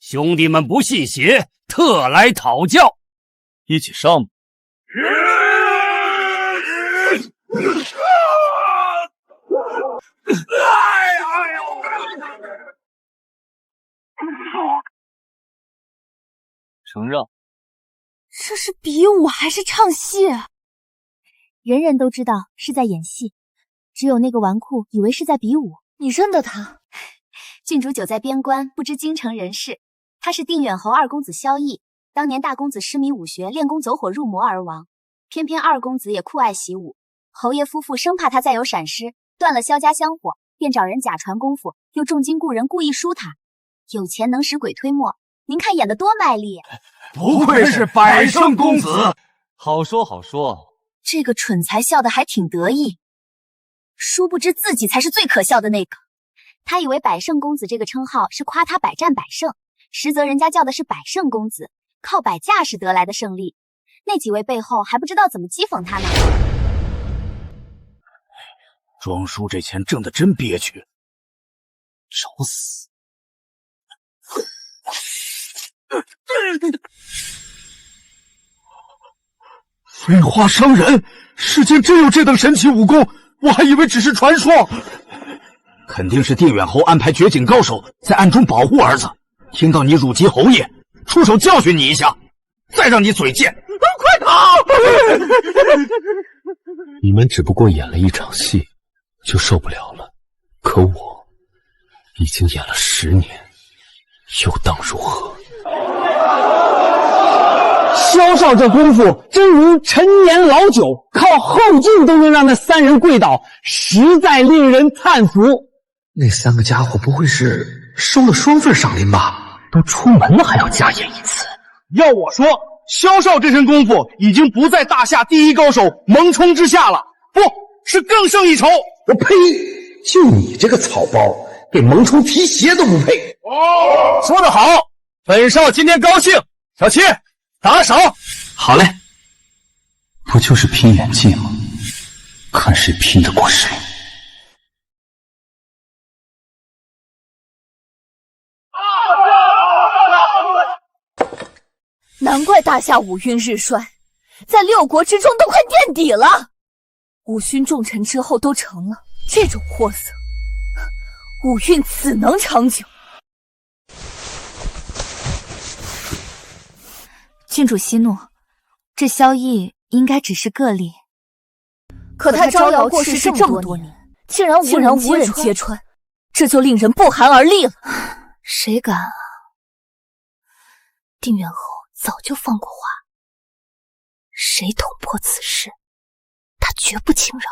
兄弟们不信邪，特来讨教。一起上吧。承让。这是比武还是唱戏？人人都知道是在演戏，只有那个纨绔以为是在比武。你认得他？郡主久在边关，不知京城人事。他是定远侯二公子萧绎，当年大公子痴迷武学，练功走火入魔而亡。偏偏二公子也酷爱习武，侯爷夫妇生怕他再有闪失，断了萧家香火，便找人假传功夫，又重金雇人故意输他。有钱能使鬼推磨，您看演得多卖力！不愧是百胜公子，好说好说。这个蠢材笑得还挺得意，殊不知自己才是最可笑的那个。他以为百胜公子这个称号是夸他百战百胜，实则人家叫的是百胜公子，靠摆架势得来的胜利。那几位背后还不知道怎么讥讽他呢。庄叔这钱挣得真憋屈，找死！飞花伤人，世间真有这等神奇武功，我还以为只是传说。肯定是定远侯安排绝景高手在暗中保护儿子，听到你辱及侯爷，出手教训你一下，再让你嘴贱。快逃！你们只不过演了一场戏就受不了了，可我已经演了10年，又当如何？萧少这功夫真如陈年老酒，靠后劲都能让那3人跪倒，实在令人叹服。那3个家伙不会是收了双份赏银吧？都出门了还要加演一次？要我说，萧少这身功夫已经不在大夏第一高手蒙冲之下了，不是更胜一筹。我呸！就你这个草包，给蒙冲提鞋都不配。说得好，本少今天高兴。小七，打手。好嘞，不就是拼演技吗？看谁拼得过谁。难怪大夏武运日衰，在6国之中都快垫底了。武勋重臣之后都成了这种货色，武运怎能长久？郡主息怒，这萧绎应该只是个例。可他招摇过市这么多年，竟然无人揭穿，这就令人不寒而栗了。谁敢啊？定远侯早就放过话，谁捅破此事，他绝不轻饶。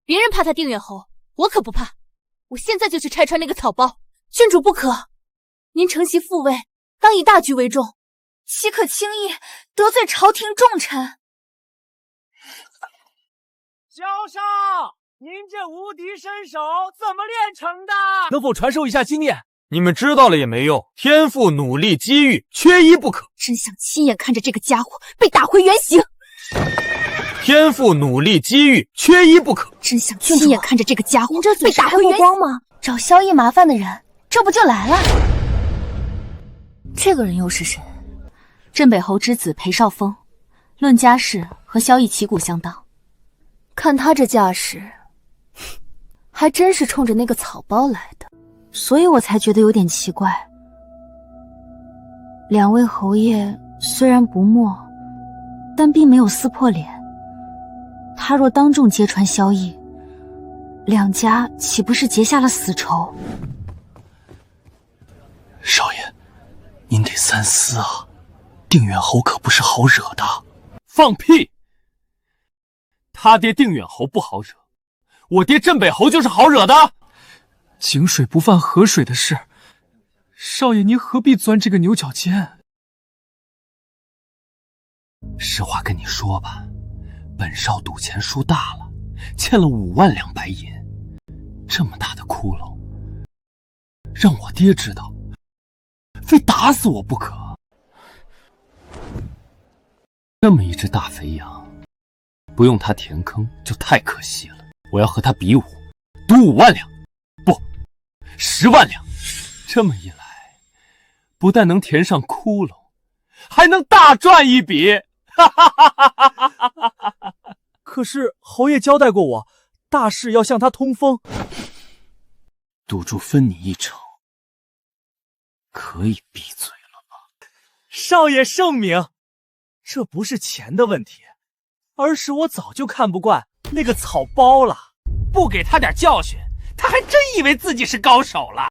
别人怕他定远侯，我可不怕。我现在就去拆穿那个草包。郡主不可，您承袭父位，当以大局为重，岂可轻易得罪朝廷重臣？萧少，您这无敌身手怎么练成的？能否传授一下经验？你们知道了也没用，天赋、努力、机遇，缺一不可。真想亲眼看着这个家伙被打回原形。天赋、努力、机遇，缺一不可。真想亲眼看着这个家伙被打回原形吗？找萧绎麻烦的人，这不就来了？这个人又是谁？镇北侯之子裴少峰，论家世和萧绎旗鼓相当。看他这架势，还真是冲着那个草包来的。所以我才觉得有点奇怪。2位侯爷虽然不默，但并没有撕破脸。他若当众揭穿萧绎，2家岂不是结下了死仇？少爷，您得三思啊！定远侯可不是好惹的。放屁！他爹定远侯不好惹，我爹镇北侯就是好惹的。井水不犯河水的事，少爷您何必钻这个牛角尖？实话跟你说吧，本少赌钱输大了，欠了5万两白银，这么大的窟窿，让我爹知道，非打死我不可。这么一只大肥羊，不用他填坑就太可惜了。我要和他比武，赌5万两，不，10万两。这么一来，不但能填上窟窿，还能大赚一笔。哈哈哈哈哈哈！可是侯爷交代过我，大事要向他通风。赌注分你一成，可以闭嘴了吗？少爷圣明，这不是钱的问题，而是我早就看不惯那个草包了。不给他点教训，他还真以为自己是高手了。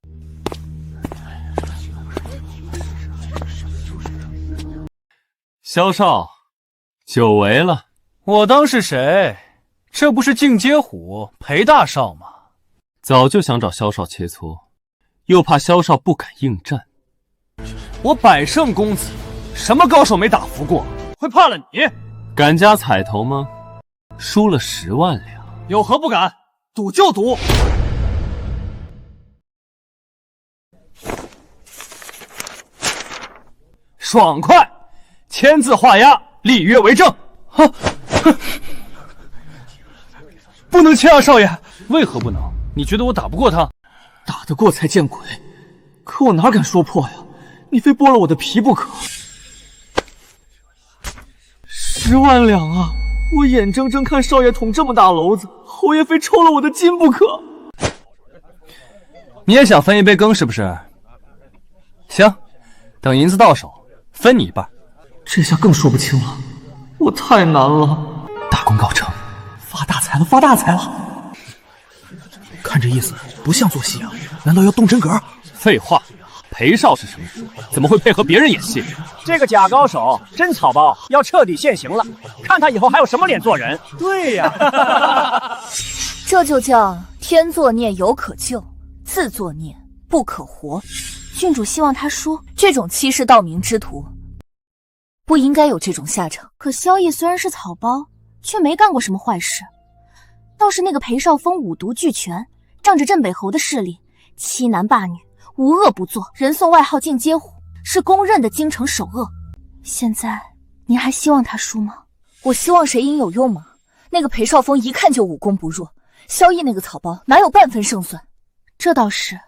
萧少，久违了。我当是谁？这不是进阶虎裴大少吗？早就想找萧少切磋，又怕萧少不敢应战。我百胜公子，什么高手没打服过，会怕了你？敢加彩头吗？输了10万两，有何不敢？赌就赌。爽快，签字画押，立约为证。啊！不能签啊，少爷！为何不能？你觉得我打不过他？打得过才见鬼！可我哪敢说破呀？你非剥了我的皮不可。10万两啊！我眼睁睁看少爷捅这么大篓子，侯爷非抽了我的筋不可。你也想分一杯羹是不是？行，等银子到手，分你一半。这下更说不清了，我太难了。大功告成，发大财了，发大财了！看这意思，不像做戏啊，难道要动真格？废话，裴少是什么人？怎么会配合别人演戏？这个假高手真草包，要彻底现形了，看他以后还有什么脸做人？对呀，这就叫天作孽犹可救，自作孽不可活。郡主希望他输，这种欺世盗名之徒不应该有这种下场。可萧逸虽然是草包，却没干过什么坏事，倒是那个裴少峰五毒俱全，仗着镇北侯的势力，欺男霸女，无恶不作，人送外号进阶虎，是公认的京城首恶。现在您还希望他输吗？我希望谁赢有用吗？那个裴少峰一看就武功不弱，萧逸那个草包哪有半分胜算？这倒是，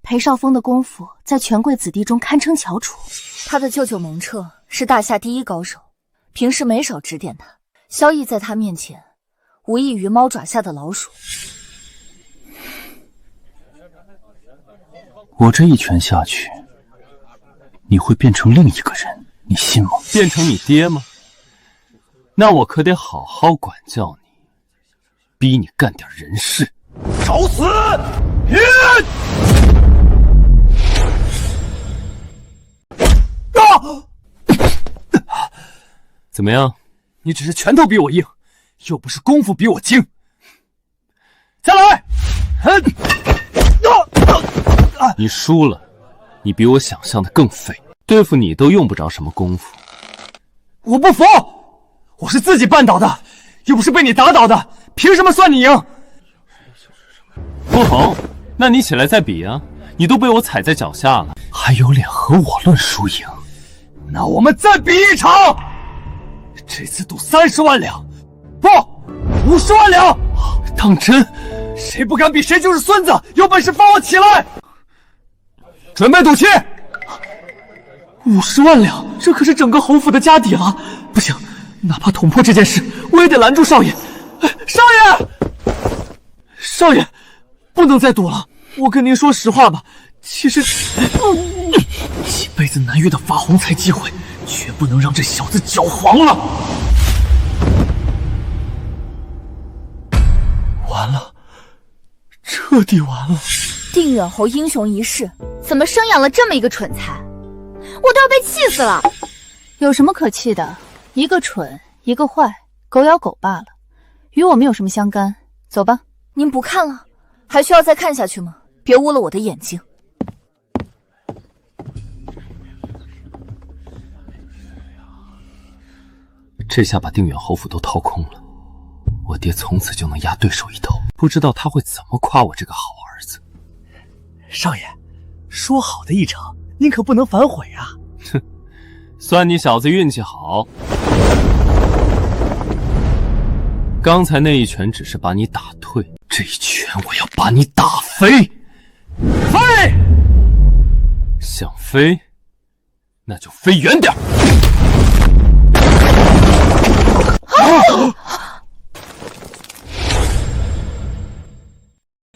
裴少峰的功夫在权贵子弟中堪称翘楚。他的舅舅蒙彻是大夏第一高手，平时没少指点他。萧逸在他面前无异于猫爪下的老鼠。我这一拳下去，你会变成另一个人，你信吗？变成你爹吗？那我可得好好管教你，逼你干点人事。找死！怎么样？你只是拳头比我硬，又不是功夫比我精。再来！你输了，你比我想象的更废，对付你都用不着什么功夫。我不服！我是自己绊倒的，又不是被你打倒的，凭什么算你赢？不红，那你起来再比啊！你都被我踩在脚下了，还有脸和我论输赢？那我们再比一场，这次赌30万两，不，50万两！当真？谁不敢比谁就是孙子！有本事帮我起来！准备赌气！50万两，这可是整个侯府的家底了！不行，哪怕捅破这件事，我也得拦住少爷！少爷，少爷，不能再赌了！我跟您说实话吧，其实几辈子难遇的发红财机会，绝不能让这小子搅黄了！完了，彻底完了！定远侯英雄一世，怎么生养了这么一个蠢材？我都要被气死了！有什么可气的？一个蠢，一个坏，狗咬狗罢了，与我们有什么相干？走吧。您不看了，还需要再看下去吗？别污了我的眼睛。这下把定远侯府都掏空了，我爹从此就能压对手一头。不知道他会怎么夸我这个好儿子。少爷，说好的一场，您可不能反悔啊！哼，算你小子运气好。刚才那一拳只是把你打退，这一拳我要把你打飞！飞！想飞那就飞远点。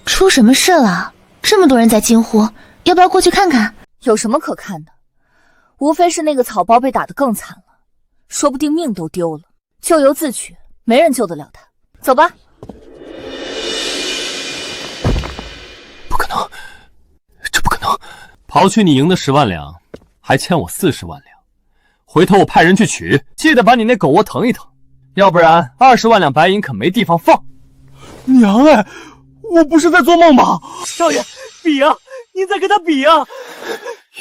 出什么事了？这么多人在惊呼，要不要过去看看？有什么可看的？无非是那个草包被打得更惨了，说不定命都丢了。咎由自取，没人救得了他。走吧。不可能，这不可能！刨去你赢的10万两，还欠我40万两，回头我派人去取，记得把你那狗窝腾一腾，要不然20万两白银可没地方放。娘哎，我不是在做梦吧？少爷，比啊！您在跟他比啊！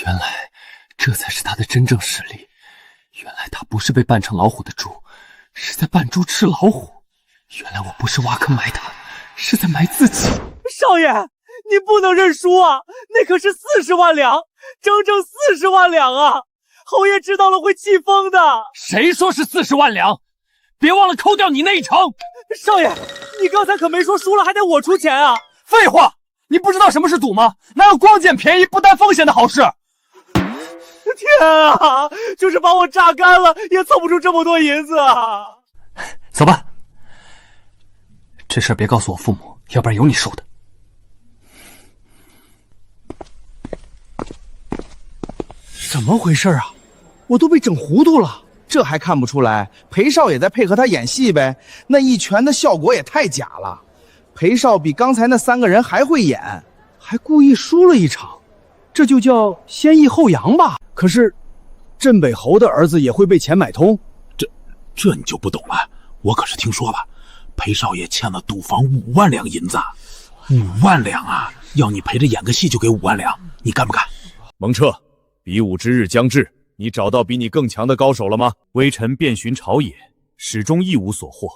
原来这才是他的真正实力。原来他不是被扮成老虎的猪，是在扮猪吃老虎。原来我不是挖坑埋他，是在埋自己。少爷，你不能认输啊！那可是40万两，整整40万两啊！侯爷知道了会气疯的。谁说是40万两？别忘了扣掉你那一成。少爷，你刚才可没说输了还得我出钱啊！废话，你不知道什么是赌吗？哪有光捡便宜不担风险的好事？天啊，就是把我榨干了，也凑不出这么多银子啊！走吧，这事儿别告诉我父母，要不然有你受的。怎么回事啊？我都被整糊涂了，这还看不出来？裴少也在配合他演戏呗，那一拳的效果也太假了。裴少比刚才那3个人还会演，还故意输了一场，这就叫先抑后扬吧？可是，镇北侯的儿子也会被钱买通？这你就不懂了。我可是听说了，裴少爷欠了赌坊5万两银子，5万两啊！要你陪着演个戏就给5万两，你干不干？蒙彻，比武之日将至，你找到比你更强的高手了吗？微臣遍寻朝野，始终一无所获，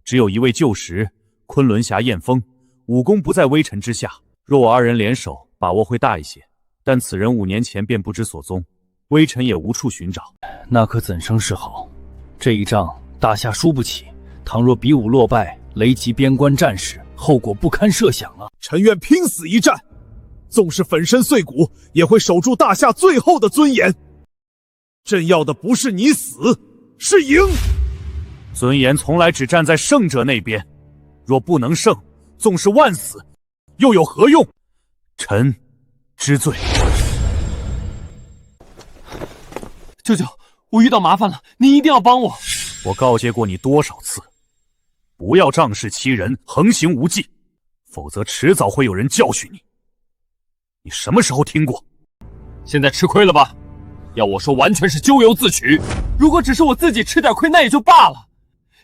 只有一位旧识，昆仑侠燕峰，武功不在微臣之下。若我2人联手，把握会大一些。但此人5年前便不知所踪，微臣也无处寻找。那可怎生是好？这一仗大夏输不起，倘若比武落败，雷及边关战士，后果不堪设想啊！臣愿拼死一战，纵是粉身碎骨，也会守住大夏最后的尊严。朕要的不是你死，是赢。尊严从来只站在胜者那边，若不能胜，纵是万死，又有何用？臣知罪。舅舅，我遇到麻烦了，您一定要帮我。我告诫过你多少次，不要仗势欺人，横行无忌，否则迟早会有人教训你。你什么时候听过？现在吃亏了吧？要我说，完全是咎由自取。如果只是我自己吃点亏，那也就罢了。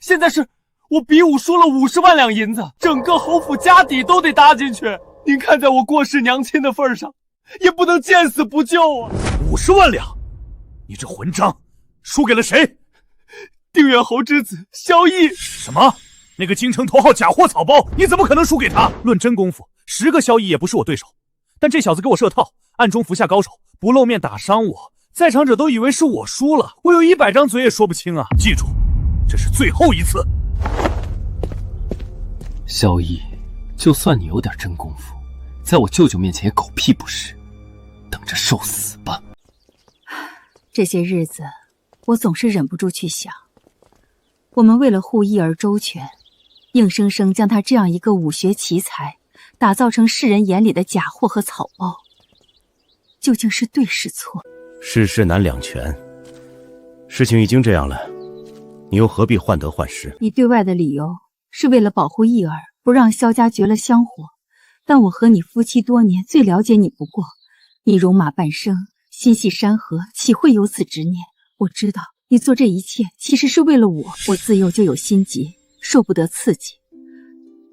现在是我比武输了50万两银子，整个侯府家底都得搭进去。您看在我过世娘亲的份上，也不能见死不救啊！50万两，你这混账，输给了谁？定远侯之子萧绎。什么？那个京城头号假货草包，你怎么可能输给他？论真功夫，10个萧绎也不是我对手。但这小子给我设套，暗中服下高手，不露面打伤我，在场者都以为是我输了，我有100张嘴也说不清啊！记住，这是最后一次。萧绎，就算你有点真功夫，在我舅舅面前也狗屁不是，等着受死吧。这些日子，我总是忍不住去想，我们为了护义儿周全，硬生生将他这样一个武学奇才，打造成世人眼里的假货和草包，究竟是对是错？世事难两全，事情已经这样了，你又何必患得患失？你对外的理由是为了保护义儿，不让萧家绝了香火。但我和你夫妻多年，最了解你不过。你戎马半生，心系山河，岂会有此执念？我知道你做这一切其实是为了我。我自幼就有心结，受不得刺激。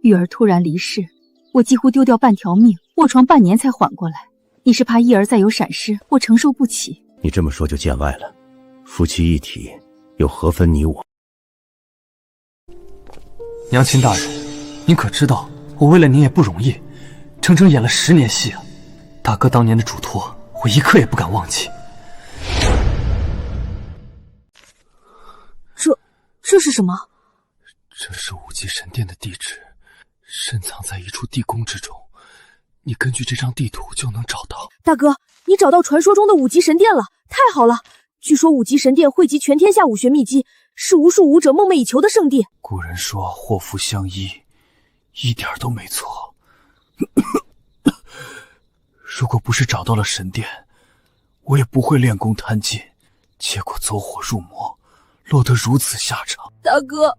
玉儿突然离世，我几乎丢掉半条命，卧床半年才缓过来。你是怕义儿再有闪失，我承受不起。你这么说就见外了，夫妻一体，又何分你我？娘亲大人，您可知道，我为了您也不容易，整整演了10年戏啊！大哥当年的嘱托，我一刻也不敢忘记。这是什么？这是5级神殿的地址，深藏在一处地宫之中。你根据这张地图就能找到。大哥，你找到传说中的5级神殿了，太好了！据说五级神殿汇集全天下武学秘籍，是无数武者梦寐以求的圣地。古人说祸福相依，一点都没错。如果不是找到了神殿，我也不会练功贪劲，结果走火入魔，落得如此下场。大哥，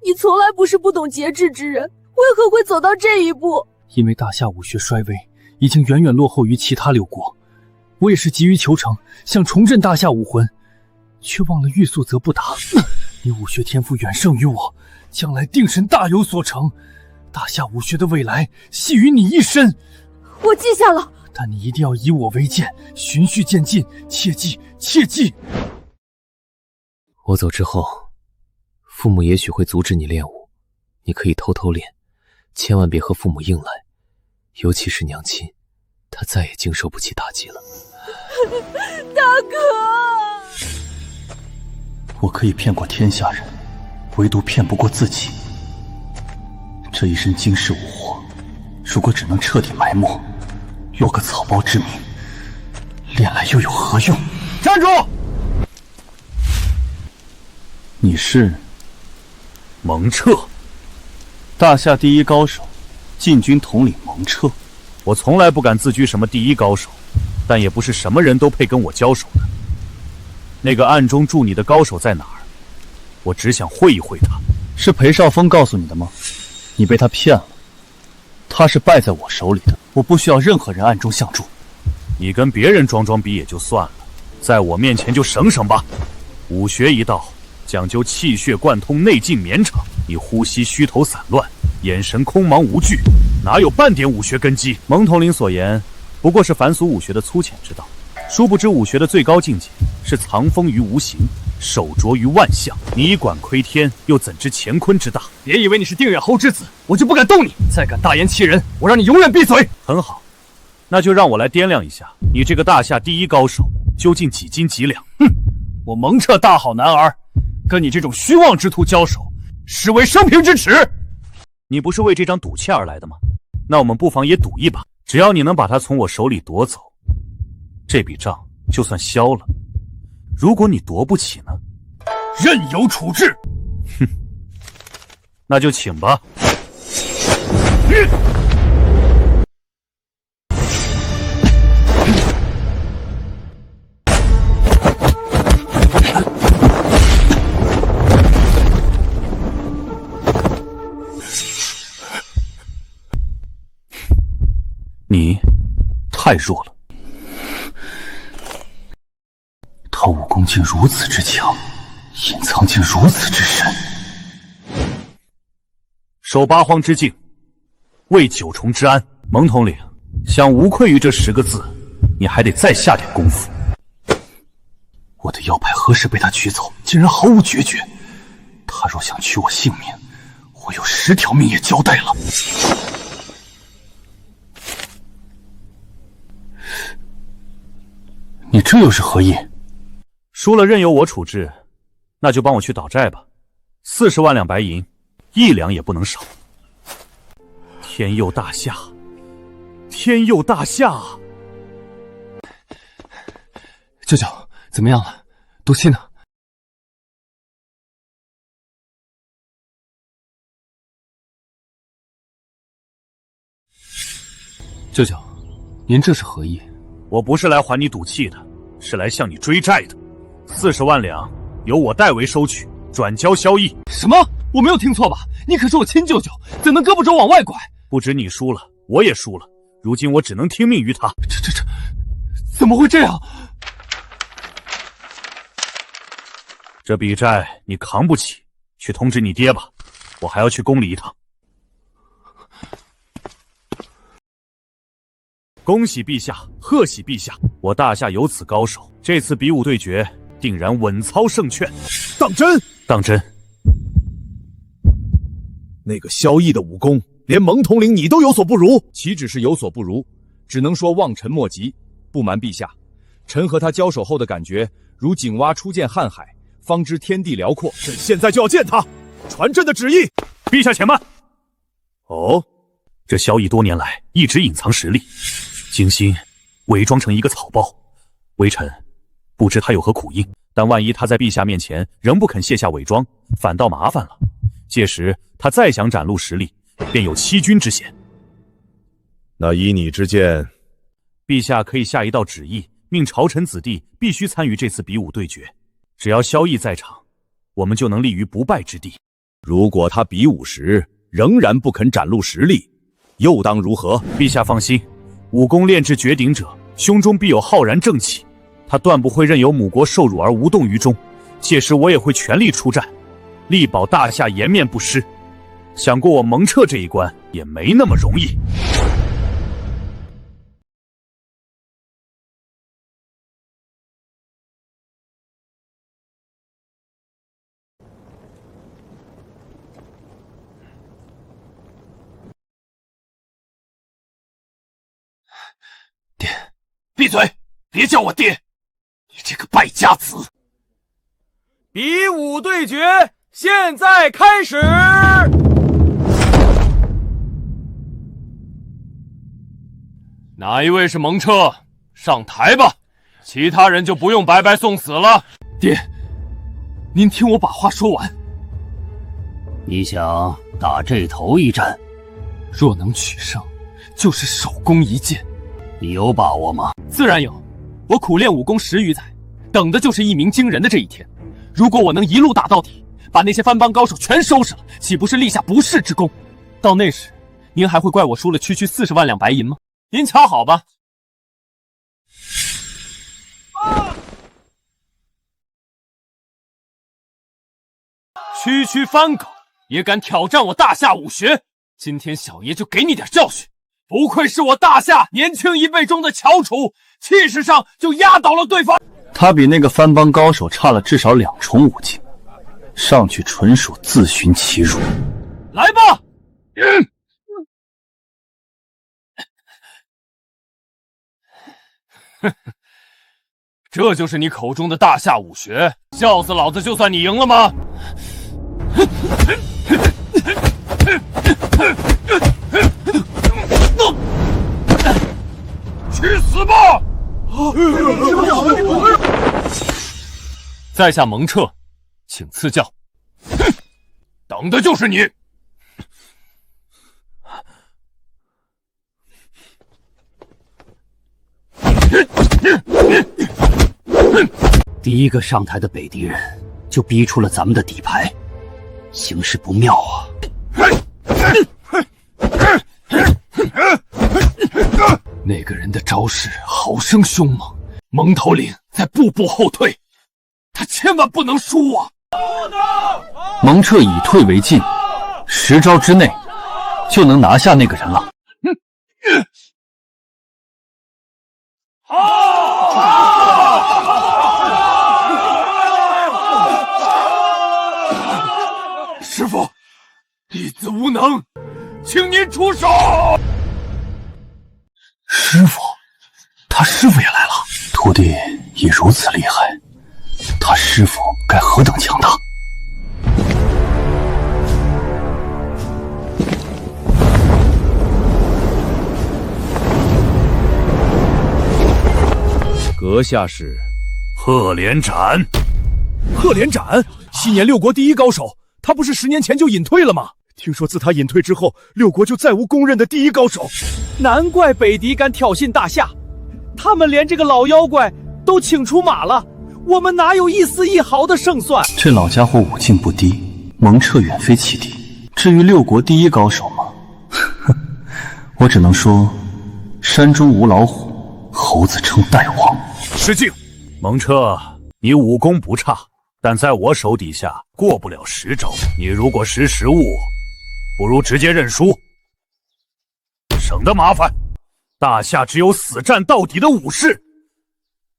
你从来不是不懂节制之人，为何会走到这一步？因为大夏武学衰微，已经远远落后于其他6国。我也是急于求成，想重振大夏武魂，却忘了欲速则不达。你武学天赋远胜于我，将来定神大有所成。大夏武学的未来系于你一身。我记下了，但你一定要以我为鉴，循序渐进，切记切记。我走之后，父母也许会阻止你练武，你可以偷偷练，千万别和父母硬来，尤其是娘亲，她再也经受不起打击了。大哥，我可以骗过天下人，唯独骗不过自己。这一身惊世武火，如果只能彻底埋没，落个草包之名，练来又有何用？站住！你是蒙彻，大夏第一高手，禁军统领蒙彻。我从来不敢自居什么第一高手，但也不是什么人都配跟我交手的。那个暗中助你的高手在哪儿？我只想会一会他。是裴少峰告诉你的吗？你被他骗了，他是败在我手里的，我不需要任何人暗中相助。你跟别人装装逼也就算了，在我面前就省省吧。武学一道，讲究气血贯通，内劲绵长。你呼吸虚头散乱，眼神空茫无惧，哪有半点武学根基？蒙统领所言，不过是凡俗武学的粗浅之道。殊不知武学的最高境界是藏锋于无形，手着于万象。你以管窥天，又怎知乾坤之大？别以为你是定远侯之子，我就不敢动你。再敢大言欺人，我让你永远闭嘴。很好，那就让我来掂量一下，你这个大夏第一高手究竟几斤几两？哼，我蒙彻大好男儿，跟你这种虚妄之徒交手，实为生平之耻。你不是为这张赌气而来的吗？那我们不妨也赌一把，只要你能把他从我手里夺走，这笔账就算消了。如果你夺不起呢？任由处置。哼，那就请吧。你太弱了，他武功竟如此之强，隐藏竟如此之深。守八荒之境，为九重之安。蒙统领，想无愧于这10个字，你还得再下点功夫。我的腰牌何时被他取走，竟然毫无决绝。他若想取我性命，我有10条命也交代了。你这又是何意？输了任由我处置，那就帮我去倒债吧。40万两白银，1两也不能少。天佑大夏，天佑大夏！舅舅，怎么样了？毒气呢？舅舅，您这是何意？我不是来还你赌气的，是来向你追债的。40万两由我代为收取，转交萧逸。什么？我没有听错吧？你可是我亲舅舅，怎能胳膊肘往外拐？不止你输了，我也输了。如今我只能听命于他。这，怎么会这样？这笔债你扛不起，去通知你爹吧。我还要去宫里一趟。恭喜陛下，贺喜陛下！我大夏有此高手，这次比武对决定然稳操胜券。当真？当真。那个萧逸的武功，连蒙统领你都有所不如。岂止是有所不如，只能说望尘莫及。不瞒陛下，臣和他交手后的感觉，如井蛙初见瀚海，方知天地辽阔。朕现在就要见他，传朕的旨意。陛下且慢。哦，这萧逸多年来一直隐藏实力，精心伪装成一个草包，微臣不知他有何苦因。但万一他在陛下面前仍不肯卸下伪装，反倒麻烦了。届时他再想展露实力，便有欺君之嫌。那依你之见，陛下可以下一道旨意，命朝臣子弟必须参与这次比武对决。只要萧绎在场，我们就能立于不败之地。如果他比武时仍然不肯展露实力，又当如何？陛下放心，武功炼至绝顶者，胸中必有浩然正气，他断不会任由母国受辱而无动于衷。届时我也会全力出战，力保大夏颜面不失。想过我蒙彻这一关也没那么容易。爹，闭嘴！别叫我爹！你这个败家子！比武对决现在开始。哪一位是蒙彻？上台吧，其他人就不用白白送死了。爹，您听我把话说完。你想打这头一战？若能取胜，就是首功一件。你有把握吗？自然有，我苦练武功10余载，等的就是一鸣惊人的这一天。如果我能一路打到底，把那些藩邦高手全收拾了，岂不是立下不世之功？到那时，您还会怪我输了区40万两白银吗？您瞧好吧。区藩狗也敢挑战我大夏武学，今天小爷就给你点教训。不愧是我大夏年轻一辈中的翘楚，气势上就压倒了对方。他比那个藩邦高手差了至少2重武技，上去纯属自寻其辱。来吧！这就是你口中的大夏武学？笑死老子！就算你赢了吗？去死吧！在下蒙彻，请赐教。等的就是你！第一个上台的北狄人就逼出了咱们的底牌，形势不妙啊！那个人的招式好生凶猛，蒙头领在步步后退，他千万不能输啊！蒙彻以退为进，10招之内就能拿下那个人了。师父，弟子无能，请您出手。师傅，他师傅也来了。徒弟已如此厉害，他师傅该何等强大！阁下是赫连斩。赫连斩，昔年6国第一高手，他不是10年前就隐退了吗？听说自他隐退之后，6国就再无公认的第一高手。难怪北狄敢挑衅大夏，他们连这个老妖怪都请出马了，我们哪有一丝一毫的胜算？这老家伙武劲不低，蒙彻远非其敌。至于6国第一高手吗？我只能说，山中无老虎，猴子称大王。失敬，蒙彻，你武功不差，但在我手底下过不了10招。你如果识时务，不如直接认输，省得麻烦。大夏只有死战到底的武士，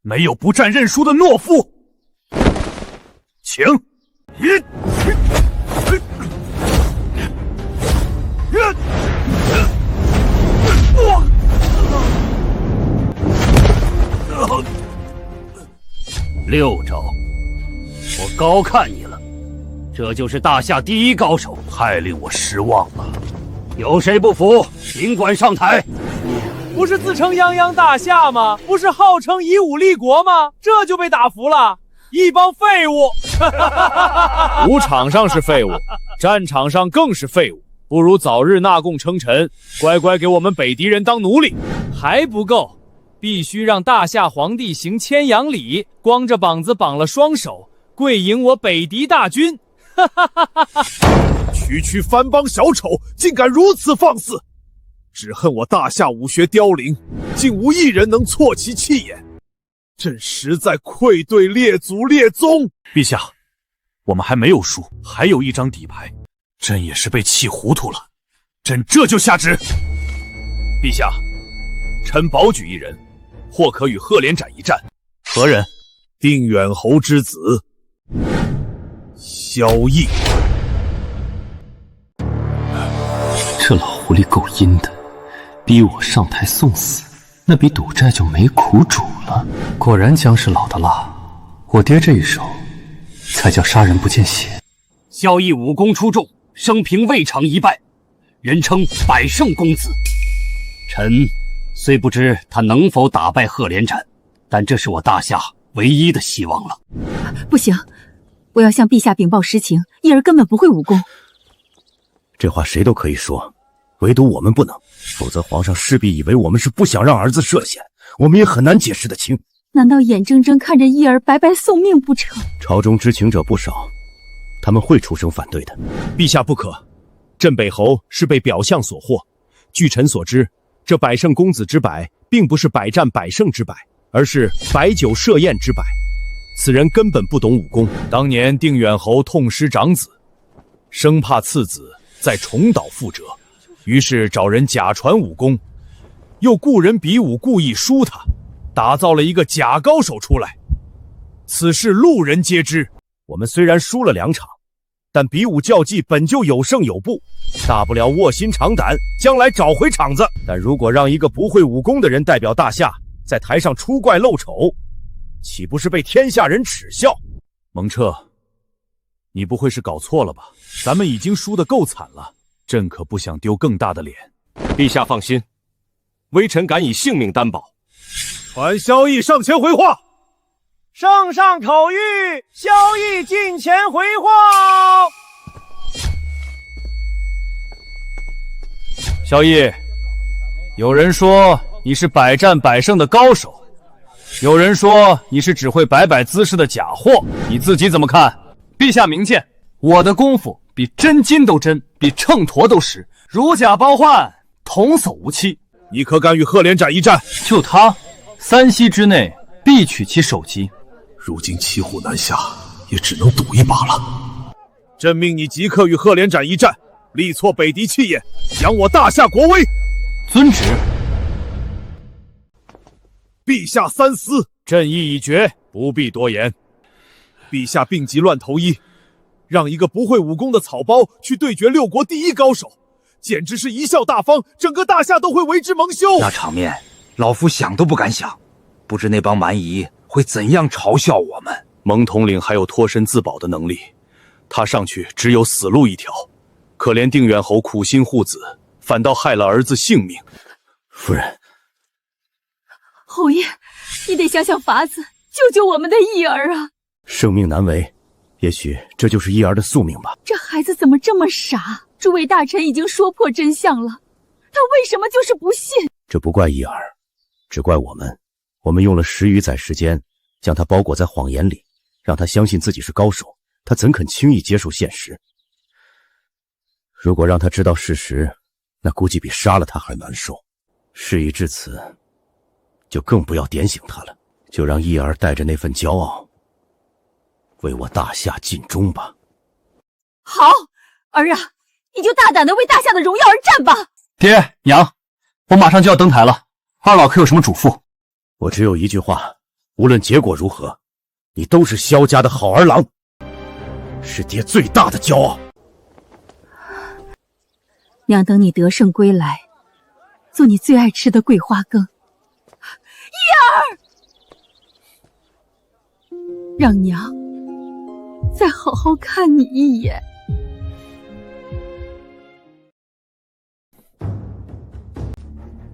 没有不战认输的懦夫。请。6招，我高看你了。这就是大夏第一高手，太令我失望了。有谁不服，尽管上台。不是自称泱泱大夏吗？不是号称以武立国吗？这就被打服了，一帮废物！武场上是废物，战场上更是废物，不如早日纳贡称臣，乖乖给我们北狄人当奴隶。还不够，必须让大夏皇帝行牵羊礼，光着膀子绑了双手，跪迎我北狄大军。区番邦小丑，竟敢如此放肆！只恨我大夏武学凋零，竟无一人能挫其气焰。朕实在愧对列祖列宗。陛下，我们还没有输，还有一张底牌，朕也是被气糊涂了。朕这就下旨。陛下，臣保举一人，或可与赫连斩一战。何人？定远侯之子萧绎。这老狐狸够阴的，逼我上台送死，那笔赌债就没苦主了。果然姜是老的辣，我爹这一手才叫杀人不见血。萧绎武功出众，生平未尝一败，人称百胜公子。臣虽不知他能否打败赫连斩，但这是我大夏唯一的希望了。不行，我要向陛下禀报实情，义儿根本不会武功。这话谁都可以说，唯独我们不能，否则皇上势必以为我们是不想让儿子涉险，我们也很难解释得清。难道眼睁睁看着义儿白白送命不成？朝中知情者不少，他们会出声反对的。陛下不可，镇北侯是被表象所惑。据臣所知，这百胜公子之百，并不是百战百胜之百，而是百酒设宴之百。此人根本不懂武功。当年定远侯痛失长子，生怕次子再重蹈覆辙，于是找人假传武功，又雇人比武故意输他，打造了一个假高手出来。此事路人皆知。我们虽然输了2场，但比武较技本就有胜有步，大不了卧薪尝胆，将来找回场子。但如果让一个不会武功的人代表大夏在台上出怪露丑，岂不是被天下人耻笑？蒙彻，你不会是搞错了吧？咱们已经输得够惨了，朕可不想丢更大的脸。陛下放心，微臣敢以性命担保。传萧绎上前回话。圣上口谕，萧绎近前回话。萧绎，有人说你是百战百胜的高手，有人说你是只会摆摆姿势的假货，你自己怎么看？陛下明鉴，我的功夫比真金都真，比秤砣都实，如假包换，童叟无欺。你可敢与赫连斩一战？就他，3息之内必取其首级。如今骑虎难下，也只能赌一把了。朕命你即刻与赫连斩一战，力挫北狄气焰，扬我大夏国威。遵旨。陛下三思，朕意已决，不必多言。陛下病急乱投医，让一个不会武功的草包去对决6国第一高手，简直是贻笑大方，整个大夏都会为之蒙羞。那场面，老夫想都不敢想，不知那帮蛮夷会怎样嘲笑我们。蒙统领还有脱身自保的能力，他上去只有死路一条。可怜定远侯苦心护子，反倒害了儿子性命。夫人，侯爷，你得想想法子，救救我们的义儿啊！生命难违，也许这就是义儿的宿命吧。这孩子怎么这么傻？诸位大臣已经说破真相了，他为什么就是不信？这不怪义儿，只怪我们。我们用了10余载时间，将他包裹在谎言里，让他相信自己是高手，他怎肯轻易接受现实？如果让他知道事实，那估计比杀了他还难受。事已至此，就更不要点醒他了，就让义儿带着那份骄傲，为我大夏尽忠吧。好，儿啊，你就大胆的为大夏的荣耀而战吧。爹娘，我马上就要登台了，二老可有什么嘱咐？我只有一句话，无论结果如何，你都是萧家的好儿郎，是爹最大的骄傲。娘等你得胜归来，做你最爱吃的桂花羹。义儿，让娘再好好看你一眼。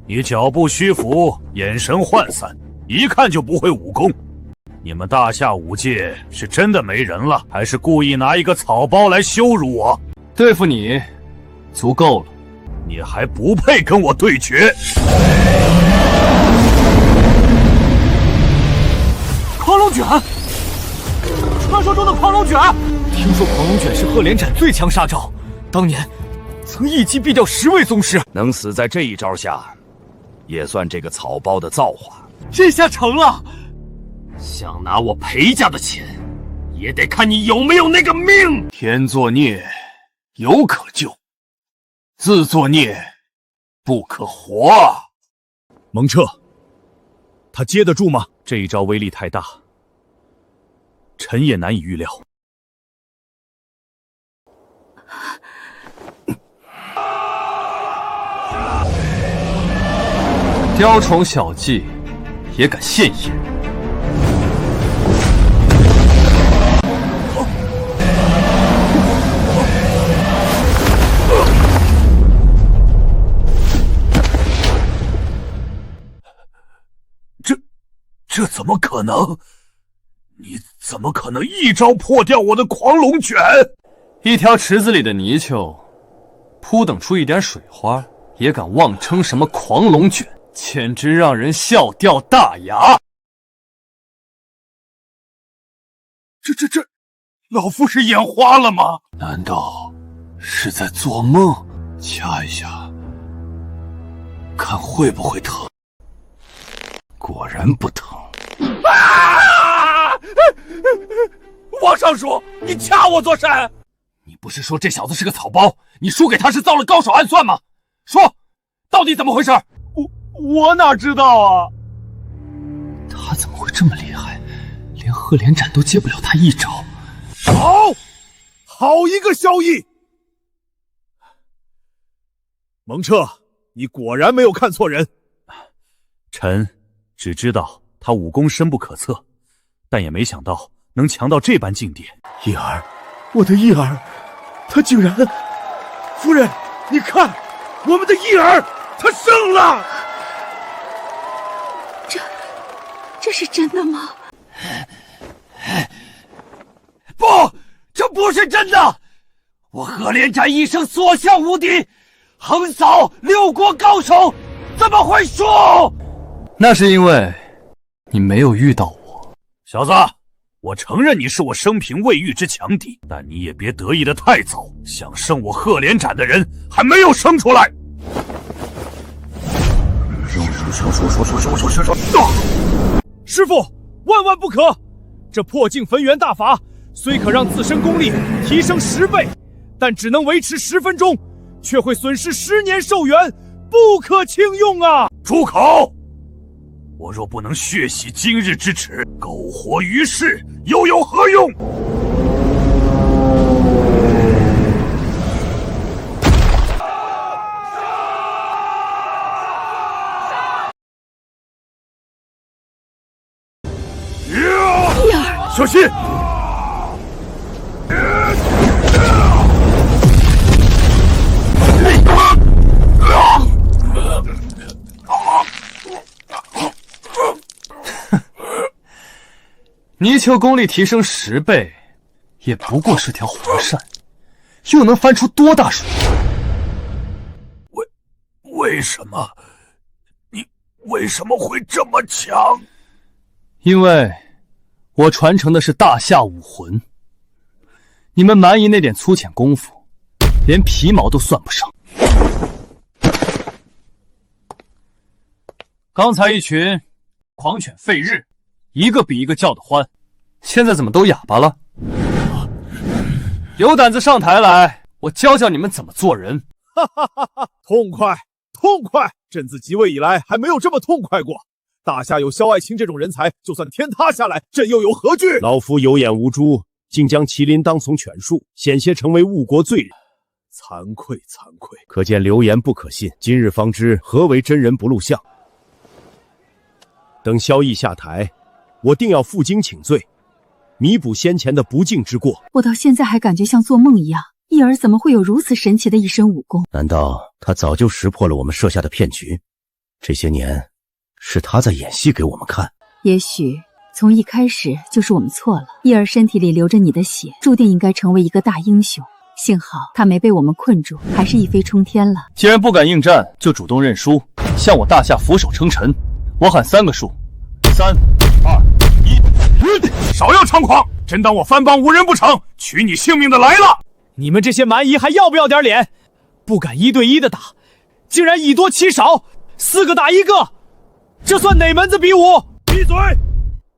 你脚步虚浮，眼神涣散，一看就不会武功。你们大夏武界是真的没人了，还是故意拿一个草包来羞辱我？对付你，足够了。你还不配跟我对决。狂龙卷，传说中的狂龙卷。听说狂龙卷是鹤连斩最强杀招，当年曾一击毙掉10位宗师。能死在这一招下，也算这个草包的造化。这下成了。想拿我裴家的钱，也得看你有没有那个命。天作孽，犹可救；自作孽，不可活啊！蒙彻，他接得住吗？这一招威力太大，臣也难以预料。雕虫小技，也敢现眼？这怎么可能？你怎么可能一招破掉我的狂龙卷？一条池子里的泥鳅，扑腾出一点水花，也敢妄称什么狂龙卷，简直让人笑掉大牙！这，老夫是眼花了吗？难道是在做梦？掐一下，看会不会疼？果然不疼。皇上说：“你掐我做甚？”你不是说这小子是个草包？你输给他是遭了高手暗算吗？说，到底怎么回事？我哪知道啊！他怎么会这么厉害？连鹤连斩都接不了他一招。好一个萧逸！蒙彻，你果然没有看错人。臣只知道他武功深不可测，但也没想到能强到这般境地。义儿，我的义儿，他竟然……夫人，你看，我们的义儿，他胜了！这是真的吗？不，这不是真的！我鹤连斩一生所向无敌，横扫6国高手，怎么会输？那是因为你没有遇到我。小子，我承认你是我生平未遇之强敌，但你也别得意的太早，想胜我鹤连斩的人还没有生出来。师父，万万不可！这破镜焚元大法虽可让自身功力提升10倍，但只能维持10分钟，却会损失10年寿元，不可轻用啊！住口！我若不能血洗今日之耻，苟活于世又有何用？小心！泥鳅功力提升10倍，也不过是条活鳝，又能翻出多大水？为什么？你为什么会这么强？因为我传承的是大夏武魂，你们蛮夷那点粗浅功夫，连皮毛都算不上。刚才一群狂犬吠日，一个比一个叫得欢，现在怎么都哑巴了？有胆子上台来，我教教你们怎么做人。哈哈哈哈！痛快，痛快！朕自即位以来还没有这么痛快过。大夏有萧爱卿这种人才，就算天塌下来，朕又有何惧？老夫有眼无珠，竟将麒麟当从犬术，险些成为误国罪人。惭愧，惭愧！可见流言不可信，今日方知何为真人不露相。等萧逸下台，我定要负荆请罪，弥补先前的不敬之过。我到现在还感觉像做梦一样，义儿怎么会有如此神奇的一身武功？难道他早就识破了我们设下的骗局？这些年是他在演戏给我们看。也许从一开始就是我们错了。叶儿身体里流着你的血，注定应该成为一个大英雄。幸好他没被我们困住，还是一飞冲天了。既然不敢应战，就主动认输，向我大夏俯首称臣。我喊3个数，3、2、1，少要猖狂！真当我番邦无人不成？取你性命的来了！你们这些蛮夷还要不要点脸？不敢1对1的打，竟然以多欺少，4个打1个，这算哪门子比武？闭嘴！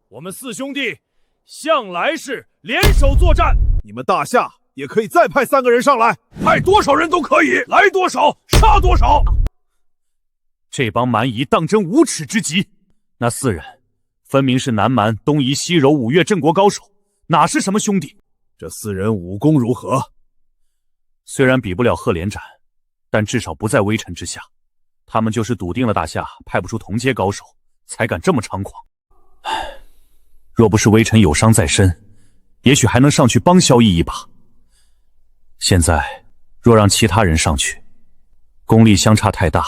我们4兄弟向来是联手作战，你们大夏也可以再派3个人上来，派多少人都可以，来多少杀多少。这帮蛮夷当真无耻之极！那4人分明是南蛮、东夷、西柔5岳镇国高手，哪是什么兄弟？这4人武功如何？虽然比不了赫连斩，但至少不在微臣之下。他们就是笃定了大夏派不出同阶高手，才敢这么猖狂。若不是微臣有伤在身，也许还能上去帮萧逸一把。现在若让其他人上去，功力相差太大，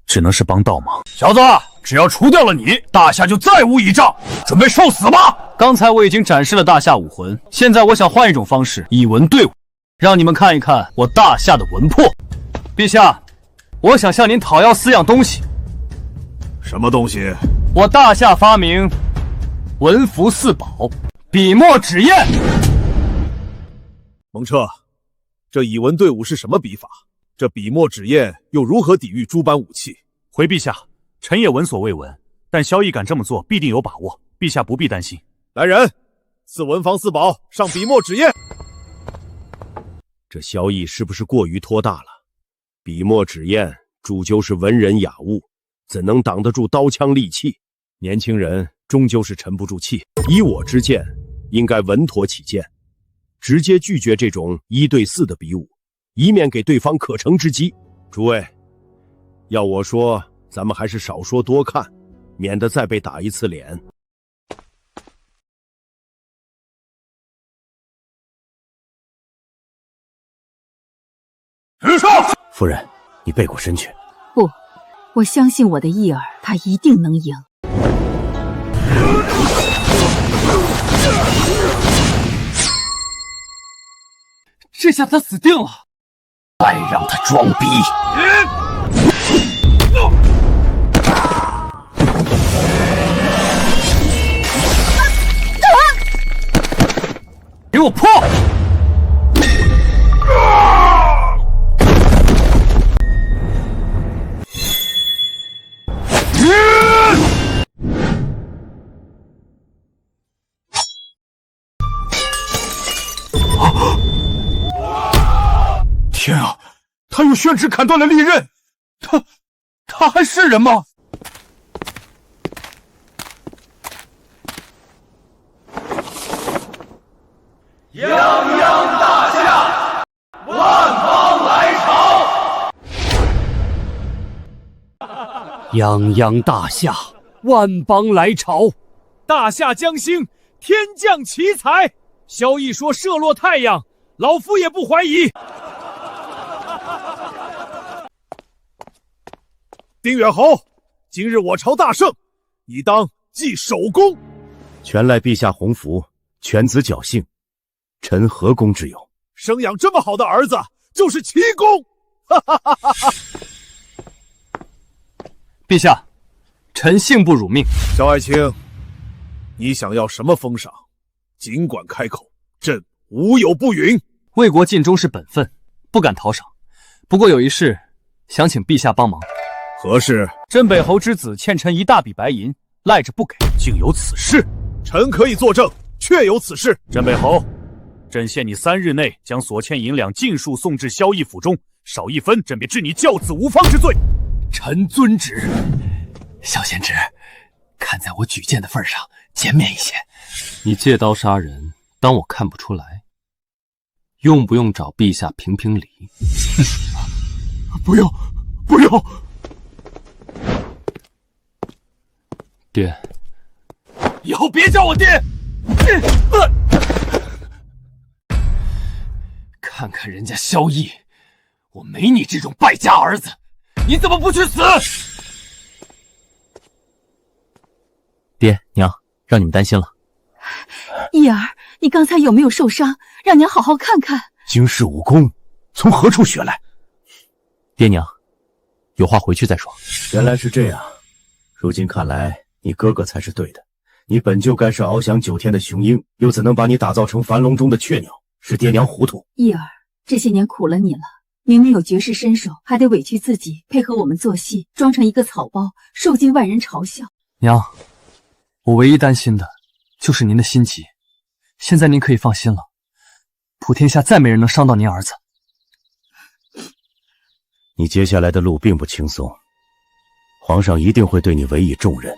只能是帮倒忙。小子，只要除掉了你，大夏就再无倚仗，准备受死吧！刚才我已经展示了大夏武魂，现在我想换一种方式，以文对武，让你们看一看我大夏的魂魄。陛下，我想向您讨要4样东西。什么东西？我大夏发明文符4宝，笔墨纸砚。蒙彻，这以文对武是什么笔法？这笔墨纸砚又如何抵御诸般武器？回陛下，臣也闻所未闻，但萧逸敢这么做，必定有把握，陛下不必担心。来人，赐文房4宝，上笔墨纸砚。这萧逸是不是过于托大了？笔墨纸砚终究是文人雅物，怎能挡得住刀枪利器？年轻人终究是沉不住气。以我之见，应该稳妥起见，直接拒绝这种1对4的比武，以免给对方可乘之机。诸位，要我说，咱们还是少说多看，免得再被打一次脸。夫人，你背过身去。不，我相信我的义儿，他一定能赢。这下他死定了！再让他装逼！给我破！天啊！他用宣纸砍断了利刃，他还是人吗？泱泱大夏，万邦来朝！泱泱大夏，万邦来朝！大夏将兴，天降奇才。萧逸说射落太阳，老夫也不怀疑。丁远侯，今日我朝大胜，你当记首功。全赖陛下洪福，犬子侥幸，臣何功之有？生养这么好的儿子，就是奇功。陛下，臣幸不辱命。萧爱卿，你想要什么封赏，尽管开口，朕无有不允。为国尽忠是本分，不敢讨赏。不过有一事，想请陛下帮忙。何事？镇北侯之子欠臣1大笔白银，赖着不给。竟有此事？臣可以作证，确有此事。镇北侯，朕限你3日内将所欠银两尽数送至萧逸府中，少1分，朕便治你教子无方之罪。臣遵旨。萧贤侄，看在我举荐的份上，减免一些。你借刀杀人，当我看不出来？用不用找陛下评评理？不用，不用。爹，以后别叫我爹。看看人家萧逸，我没你这种败家儿子，你怎么不去死？让你们担心了。义儿，你刚才有没有受伤？让娘好好看看。惊世武功从何处学来？爹娘，有话回去再说。原来是这样，如今看来你哥哥才是对的。你本就该是翱翔9天的雄鹰，又怎能把你打造成樊笼中的雀鸟？是爹娘糊涂。义儿，这些年苦了你了，明明有绝世身手，还得委屈自己配合我们做戏，装成一个草包，受尽万人嘲笑。娘，我唯一担心的就是您的心急，现在您可以放心了，普天下再没人能伤到您儿子。你接下来的路并不轻松，皇上一定会对你委以重任。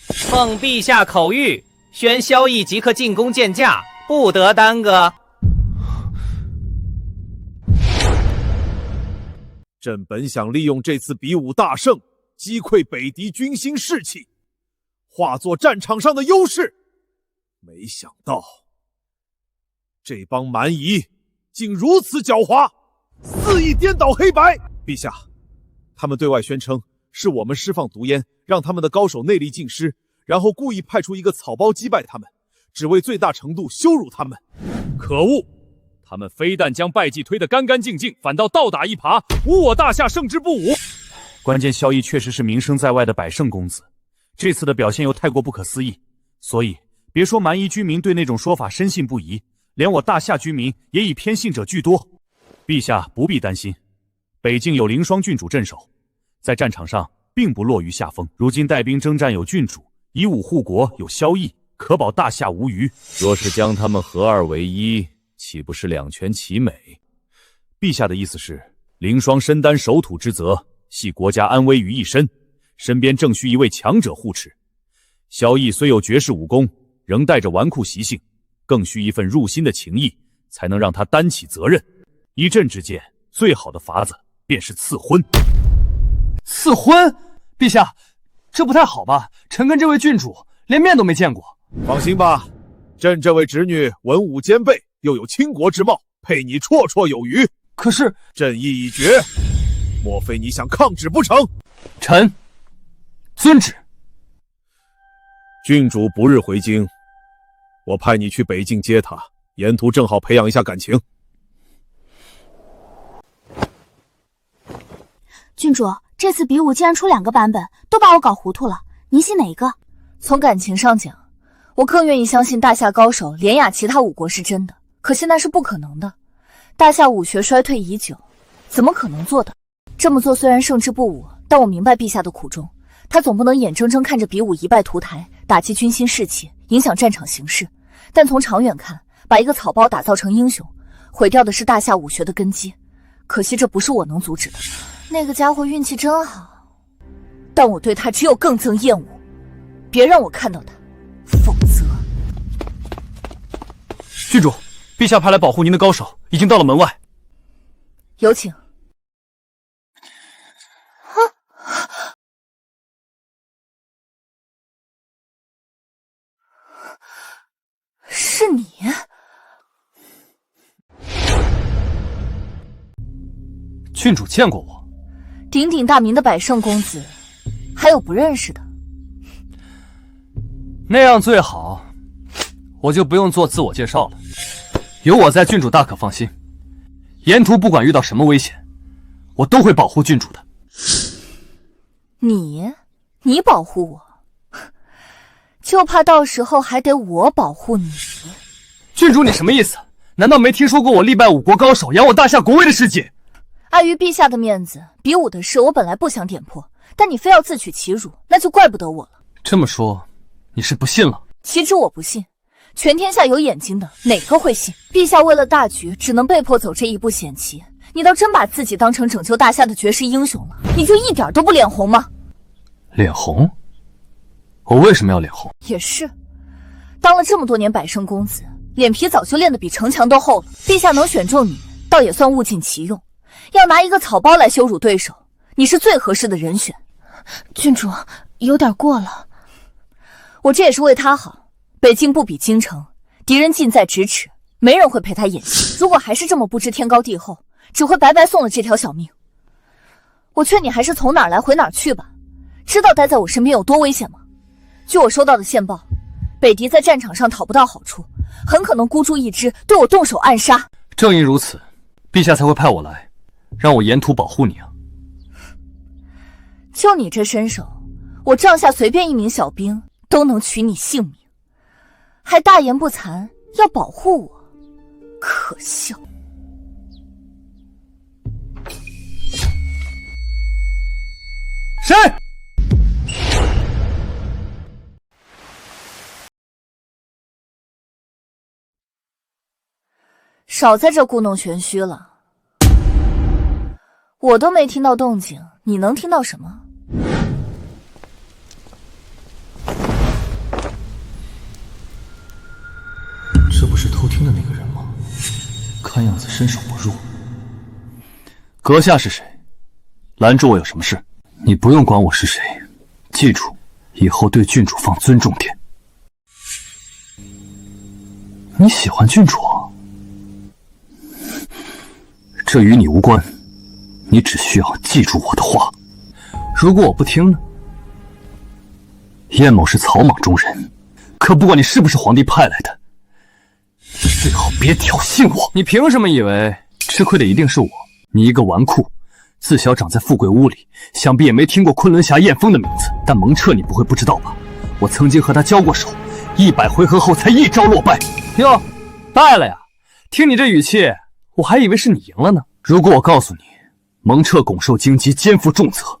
奉陛下口谕，宣萧绎即刻进宫见驾，不得耽搁。朕本想利用这次比武大胜，击溃北敌军心士气，化作战场上的优势，没想到这帮蛮夷竟如此狡猾，肆意颠倒黑白。陛下，他们对外宣称是我们释放毒烟，让他们的高手内力尽失，然后故意派出一个草包击败他们，只为最大程度羞辱他们。可恶！他们非但将败绩推得干干净净，反倒倒打一耙，侮我大夏胜之不武。关键萧绎确实是名声在外的百胜公子，这次的表现又太过不可思议，所以别说蛮夷居民对那种说法深信不疑，连我大夏居民也以偏信者居多。陛下不必担心，北境有凌霜郡主镇守，在战场上并不落于下风。如今带兵征战有郡主，以武护国有萧绎，可保大夏无虞。若是将他们合二为一，岂不是两全其美？陛下的意思是，凌霜身担守土之责，系国家安危于一身，身边正需一位强者护持。萧绎虽有绝世武功，仍带着纨绔习性，更需一份入心的情谊，才能让他担起责任。一朕之见，最好的法子便是赐婚。赐婚？陛下，这不太好吧？臣跟这位郡主连面都没见过。放心吧，朕这位侄女文武兼备，又有倾国之貌，配你绰绰有余。可是朕意已决，莫非你想抗旨不成？臣遵旨。郡主不日回京，我派你去北境接她，沿途正好培养一下感情。郡主，这次比武竟然出2个版本，都把我搞糊涂了。您信哪一个？从感情上讲，我更愿意相信大夏高手连压其他5国是真的，可现在是不可能的。大夏武学衰退已久，怎么可能做到？这么做虽然胜之不武，但我明白陛下的苦衷。他总不能眼睁睁看着比武一败涂台，打击军心士气，影响战场形势。但从长远看，把一个草包打造成英雄，毁掉的是大夏武学的根基。可惜这不是我能阻止的。那个家伙运气真好，但我对他只有更增厌恶。别让我看到他，否则……郡主，陛下派来保护您的高手已经到了门外，有请。是你？郡主见过我？鼎鼎大名的百胜公子，还有不认识的？那样最好，我就不用做自我介绍了。有我在，郡主大可放心。沿途不管遇到什么危险，我都会保护郡主的。你保护我，就怕到时候还得我保护你。郡主，你什么意思？难道没听说过我力败5国高手，扬我大夏国威的事迹？碍于陛下的面子，比武的事我本来不想点破，但你非要自取其辱，那就怪不得我了。这么说，你是不信了？岂止我不信，全天下有眼睛的哪个会信？陛下为了大局，只能被迫走这一步险棋。你倒真把自己当成拯救大夏的绝世英雄了，你就一点都不脸红吗？脸红？我为什么要脸红？也是，当了这么多年百胜公子，脸皮早就练得比城墙都厚了。陛下能选中你，倒也算物尽其用。要拿一个草包来羞辱对手，你是最合适的人选。郡主，有点过了。我这也是为他好。北境不比京城，敌人近在咫尺，没人会陪他演戏。如果还是这么不知天高地厚，只会白白送了这条小命。我劝你还是从哪儿来回哪儿去吧。知道待在我身边有多危险吗？据我收到的线报，北狄在战场上讨不到好处，很可能孤注一掷对我动手暗杀。正因如此，陛下才会派我来，让我沿途保护你啊。就你这身手，我帐下随便一名小兵都能取你性命，还大言不惭要保护我，可笑。谁？少在这故弄玄虚了，我都没听到动静，你能听到什么？这不是偷听的那个人吗？看样子身手不弱。阁下是谁？拦住我有什么事？你不用管我是谁，记住，以后对郡主放尊重点。你喜欢郡主啊？这与你无关，你只需要记住我的话。如果我不听呢？燕某是草莽中人，可不管你是不是皇帝派来的，最好别挑衅我。你凭什么以为吃亏的一定是我？你一个纨绔，自小长在富贵屋里，想必也没听过昆仑侠燕峰的名字。但蒙彻你不会不知道吧？我曾经和他交过手，100回合后才一招落败。哟，败了呀？听你这语气，我还以为是你赢了呢。如果我告诉你，蒙彻拱手荆棘，肩负重责，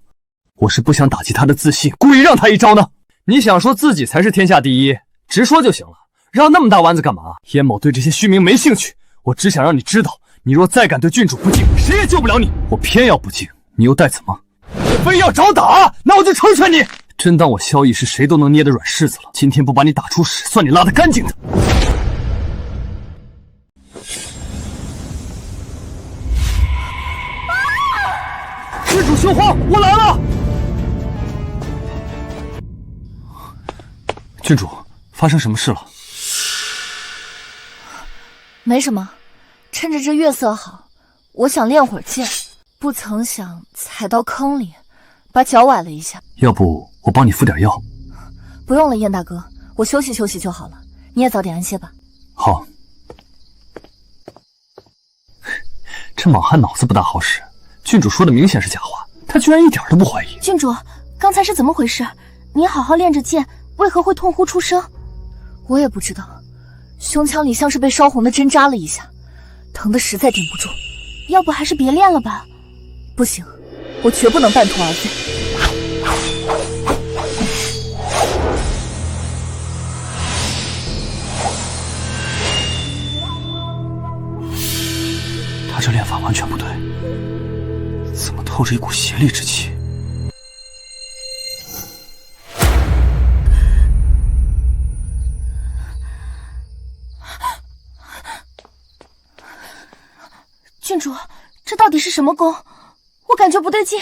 我是不想打击他的自信，故意让他一招呢？你想说自己才是天下第一，直说就行了，绕那么大弯子干嘛？燕某对这些虚名没兴趣，我只想让你知道，你若再敢对郡主不敬，谁也救不了你。我偏要不敬，你又待怎么？我非要找打，那我就成全你。真当我萧逸是谁都能捏的软柿子了？今天不把你打出屎，算你拉得干净的。郡主休慌，我来了。郡主，发生什么事了？没什么，趁着这月色好，我想练会儿剑，不曾想踩到坑里，把脚崴了一下。要不我帮你敷点药？不用了，燕大哥，我休息休息就好了。你也早点安歇吧。好。这莽汉脑子不大好使，郡主说的明显是假话，他居然一点都不怀疑。郡主，刚才是怎么回事？你好好练着剑，为何会痛呼出声？我也不知道，胸腔里像是被烧红的针扎了一下，疼得实在顶不住。要不还是别练了吧？不行，我绝不能半途而废。他这练法完全不对，怎么透着一股邪力之气？郡主，这到底是什么功？我感觉不对劲。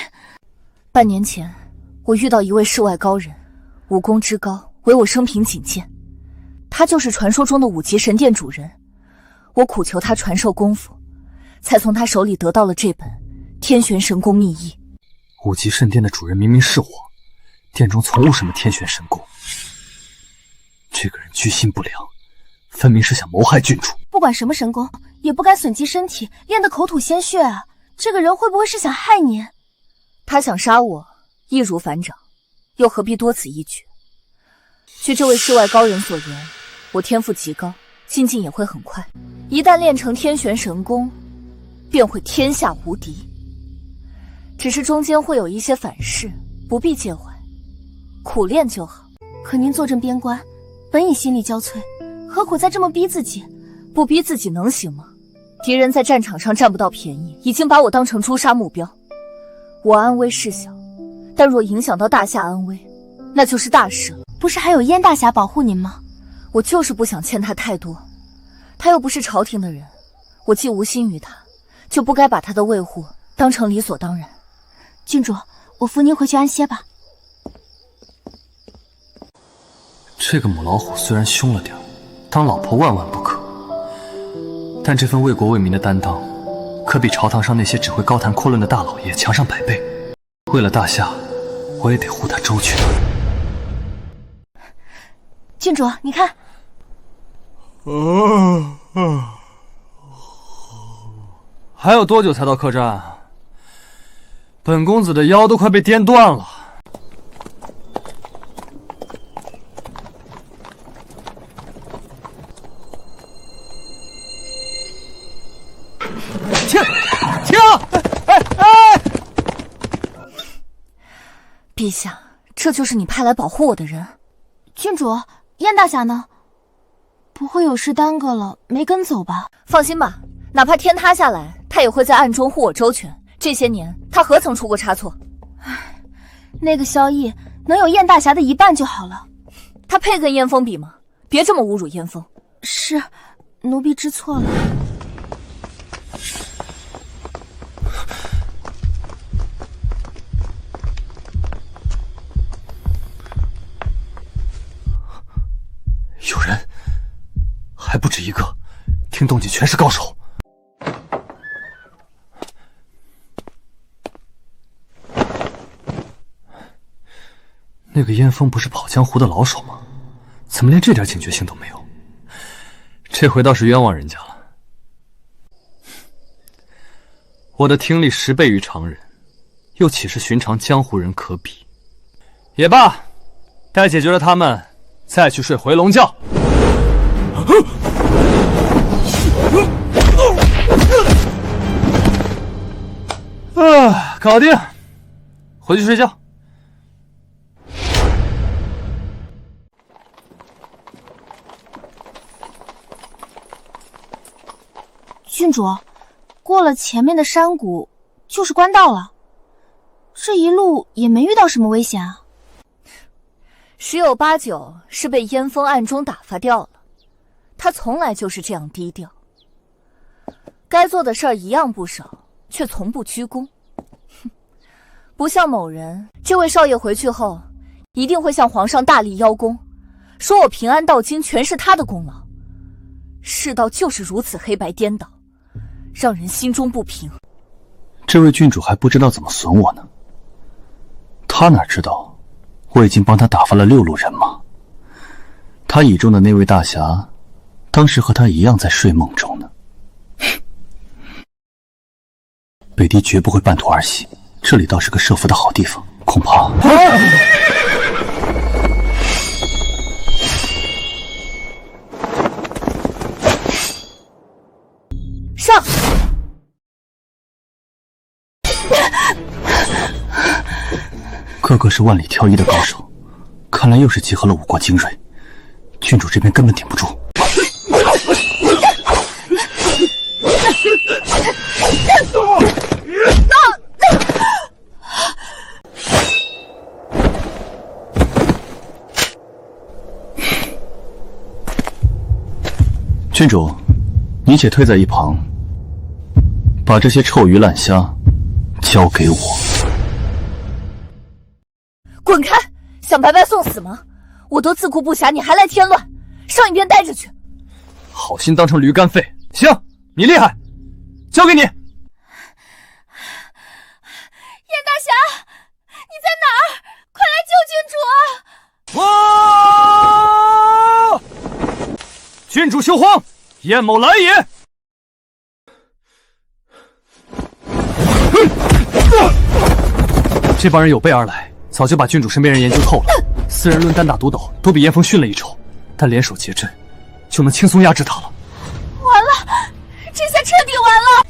半年前，我遇到一位世外高人，武功之高，为我生平仅见。他就是传说中的5级神殿主人。我苦求他传授功夫，才从他手里得到了这本《天玄神功秘义》。5级圣殿的主人明明是我，殿中从无什么天玄神功。这个人居心不良，分明是想谋害郡主。不管什么神功，也不该损及身体，练得口吐鲜血啊！这个人会不会是想害你？他想杀我，易如反掌，又何必多此一举？据这位世外高人所言，我天赋极高，进境也会很快。一旦练成天玄神功，便会天下无敌。只是中间会有一些反噬，不必介怀，苦练就好。可您坐镇边关，本已心力交瘁，何苦再这么逼自己？不逼自己能行吗？敌人在战场上占不到便宜，已经把我当成诛杀目标。我安危事小，但若影响到大夏安危，那就是大事了。不是还有燕大侠保护您吗？我就是不想欠他太多，他又不是朝廷的人，我既无心于他，就不该把他的卫护当成理所当然。郡主，我扶您回去安歇吧。这个母老虎虽然凶了点，当老婆万万不可。但这份为国为民的担当，可比朝堂上那些只会高谈阔论的大老爷强上100倍。为了大夏，我也得护他周全。郡主，你看。还有多久才到客栈？本公子的腰都快被颠断了。停！陛下，这就是你派来保护我的人。郡主，燕大侠呢？不会有事耽搁了，没跟走吧？放心吧，哪怕天塌下来，他也会在暗中护我周全。这些年，他何曾出过差错？唉，那个萧逸能有燕大侠的一半就好了。他配跟燕风比吗？别这么侮辱燕风。是，奴婢知错了。有人，还不止一个，听动静全是高手。那个燕风不是跑江湖的老手吗？怎么连这点警觉性都没有？这回倒是冤枉人家了。我的听力10倍于常人，又岂是寻常江湖人可比？也罢，待解决了他们，再去睡回笼觉。搞定，回去睡觉。郡主，过了前面的山谷就是官道了，这一路也没遇到什么危险啊。十有八九是被燕风暗中打发掉了，他从来就是这样低调，该做的事儿一样不少，却从不居功。不像某人，这位少爷回去后一定会向皇上大力邀功，说我平安到今全是他的功劳。世道就是如此黑白颠倒，让人心中不平。这位郡主还不知道怎么损我呢，他哪知道我已经帮他打发了6路人马。他倚重的那位大侠，当时和他一样在睡梦中呢。北狄绝不会半途而废，这里倒是个设伏的好地方，恐怕……上！个个是万里挑一的高手，看来又是集合了5国精锐，郡主这边根本顶不住。郡主，你且退在一旁，把这些臭鱼烂虾交给我。滚开！想白白送死吗？我都自顾不暇，你还来添乱，上一边待着去。好心当成驴肝肺。行，你厉害，交给你。燕大侠，你在哪儿？快来救郡主啊！哇！郡主休慌，燕某来也。这帮人有备而来，早就把郡主身边人研究透了。4人论单打独斗，都比燕风逊了一筹，但联手结阵，就能轻松压制他了。完了，这下彻底完了！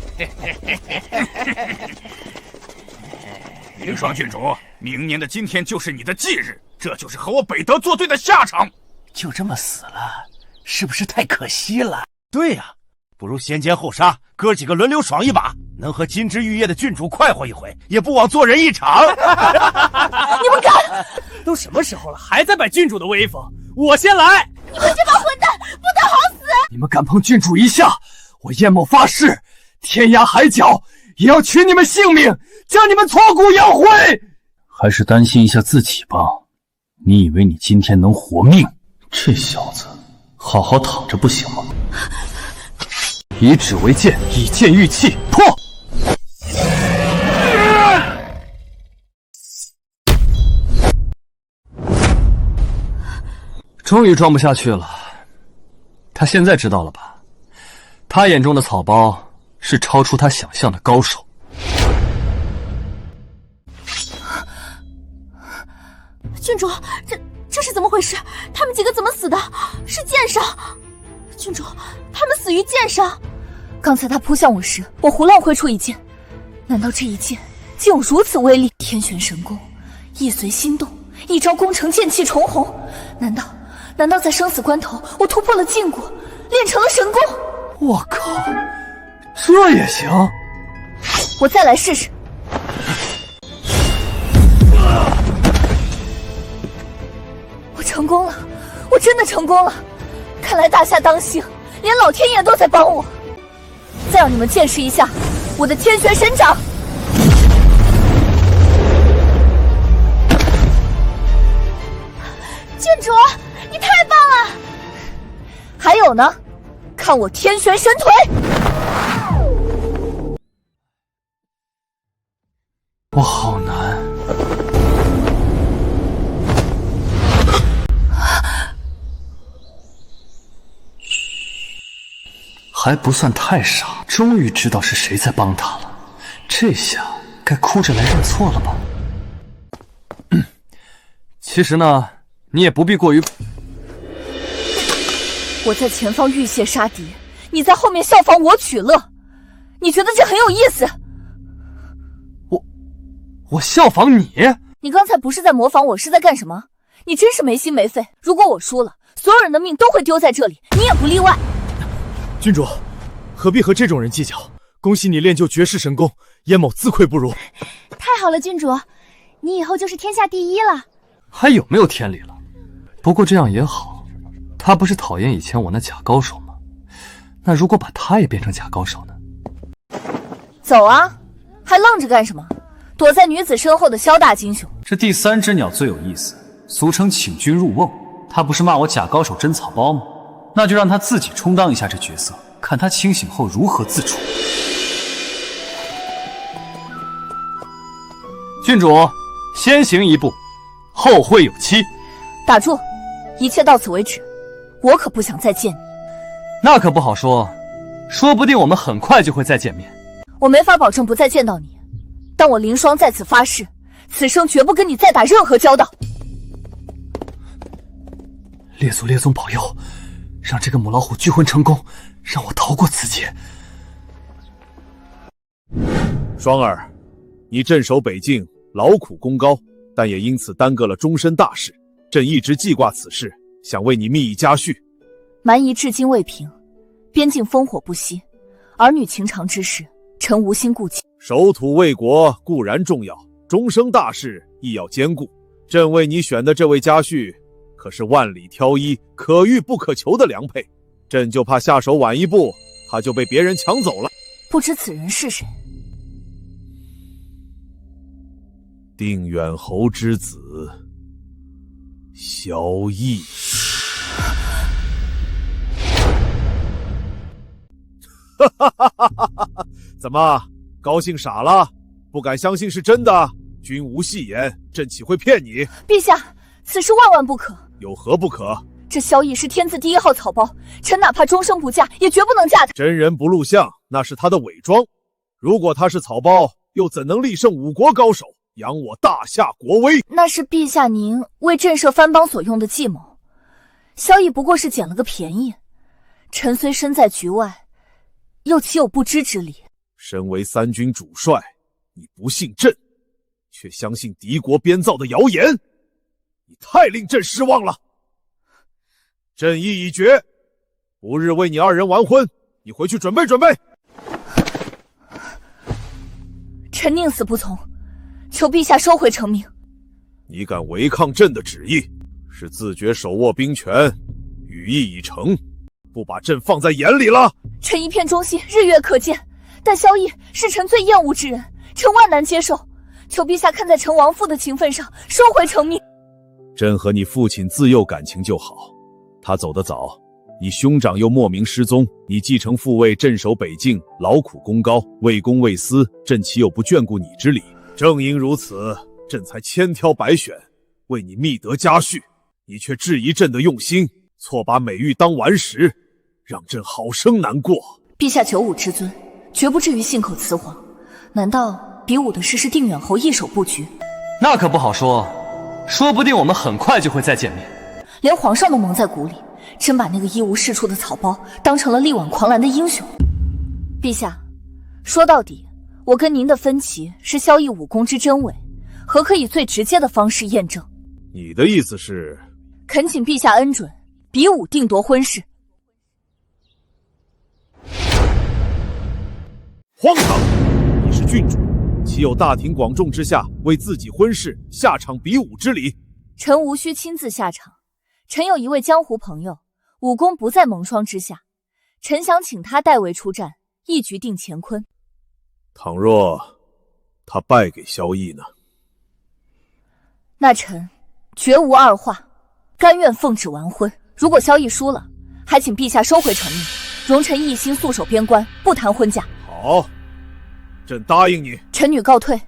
凌霜郡主，明年的今天就是你的忌日，这就是和我北德作对的下场。就这么死了，是不是太可惜了？对呀，不如先奸后杀，哥几个轮流爽一把，能和金枝玉叶的郡主快活一回，也不枉做人一场。你们敢！都什么时候了，还在摆郡主的威风？我先来！你们这帮混蛋，不得好死！你们敢碰郡主一下，我燕某发誓，天涯海角也要取你们性命，将你们挫骨扬灰。还是担心一下自己吧。你以为你今天能活命？这小子，好好躺着不行吗？以指为剑，以剑御气，破！终于装不下去了。他现在知道了吧？他眼中的草包是超出他想象的高手。郡主，这是怎么回事？他们几个怎么死的？是剑伤。郡主，他们死于剑伤。刚才他扑向我时，我胡乱挥出一剑，难道这一剑竟有如此威力？天旋神功，意随心动，一招攻成剑气重红。难道在生死关头，我突破了禁锢，练成了神功？我靠，这也行？我再来试试。我成功了，我真的成功了！看来大夏当幸，连老天爷都在帮我。再让你们见识一下我的天旋神掌！郡主，你太棒了！还有呢，看我天旋神腿！我好难。还不算太傻，终于知道是谁在帮他了。这下该哭着来认错了吧？其实呢，你也不必过于……我在前方浴血杀敌，你在后面效仿我取乐，你觉得这很有意思？我效仿你？你刚才不是在模仿我，是在干什么？你真是没心没肺！如果我输了，所有人的命都会丢在这里，你也不例外。郡主，何必和这种人计较？恭喜你练就绝世神功，燕某自愧不如。太好了，郡主，你以后就是天下第一了。还有没有天理了？不过这样也好，他不是讨厌以前我那假高手吗？那如果把他也变成假高手呢？走啊，还愣着干什么？躲在女子身后的萧大金雄。这第三只鸟最有意思，俗称请君入瓮。他不是骂我假高手真草包吗？那就让他自己充当一下这角色，看他清醒后如何自处。郡主，先行一步，后会有期。打住，一切到此为止，我可不想再见你。那可不好说，说不定我们很快就会再见面。我没法保证不再见到你，但我凌霜在此发誓，此生绝不跟你再打任何交道。列宗保佑，让这个母老虎聚魂成功，让我逃过此劫。双儿，你镇守北境，劳苦功高，但也因此耽搁了终身大事。朕一直记挂此事，想为你密议家训。蛮夷至今未平，边境烽火不息，儿女情长之事，臣无心顾及。守土卫国固然重要，终生大事亦要兼顾。朕为你选的这位家婿，可是万里挑一、可遇不可求的良配。朕就怕下手晚一步，他就被别人抢走了。不知此人是谁？定远侯之子萧绎。怎么，高兴傻了？不敢相信是真的？君无戏言，朕岂会骗你？陛下，此事万万不可。有何不可？这萧绎是天字第一号草包，臣哪怕终生不嫁，也绝不能嫁他。真人不露相，那是他的伪装。如果他是草包，又怎能力胜五国高手，扬我大夏国威？那是陛下您为震慑藩邦所用的计谋。萧绎不过是捡了个便宜，臣虽身在局外，又岂有不知之理？身为三军主帅，你不信朕，却相信敌国编造的谣言，你太令朕失望了。朕意已决，不日为你二人完婚，你回去准备准备。臣宁死不从，求陛下收回成命。你敢违抗朕的旨意，是自觉手握兵权，羽翼已成，不把朕放在眼里了。臣一片忠心，日月可见，但萧绎是臣最厌恶之人，臣万难接受。求陛下看在臣亡父的情分上，收回成命。朕和你父亲自幼感情就好，他走得早，你兄长又莫名失踪，你继承父位，镇守北境，劳苦功高，为公为私，朕岂有不眷顾你之理？正因如此，朕才千挑百选，为你觅得家婿。你却质疑朕的用心，错把美玉当顽石，让朕好生难过。陛下九五之尊，绝不至于信口雌黄。难道比武的事是定远侯一手布局？那可不好说，说不定我们很快就会再见面。连皇上都蒙在鼓里，真把那个一无是处的草包当成了力挽狂澜的英雄。陛下，说到底，我跟您的分歧是萧逸武功之真伪，何可以最直接的方式验证？你的意思是？恳请陛下恩准，比武定夺婚事。荒唐！你是郡主，岂有大庭广众之下为自己婚事下场比武之理？臣无需亲自下场，臣有一位江湖朋友，武功不在蒙霜之下，臣想请他代为出战，一举定乾坤。倘若他败给萧逸呢？那臣绝无二话，甘愿奉旨完婚。如果萧逸输了，还请陛下收回成命，容臣一心肃守边关，不谈婚嫁。好，朕答应你。臣女告退。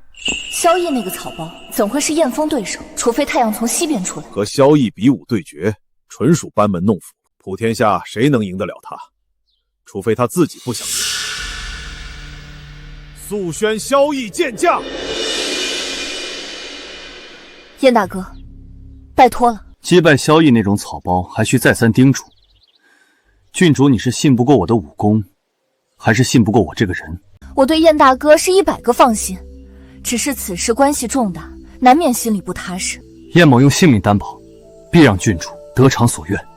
萧逸那个草包怎会是燕峰对手？除非太阳从西边出来。和萧逸比武对决，纯属班门弄斧，普天下谁能赢得了他？除非他自己不想赢。速宣萧逸见驾。燕大哥，拜托了。击败萧逸那种草包，还需再三叮嘱。郡主，你是信不过我的武功，还是信不过我这个人？我对燕大哥是100个放心，只是此事关系重大，难免心里不踏实。燕某用性命担保，必让郡主得偿所愿。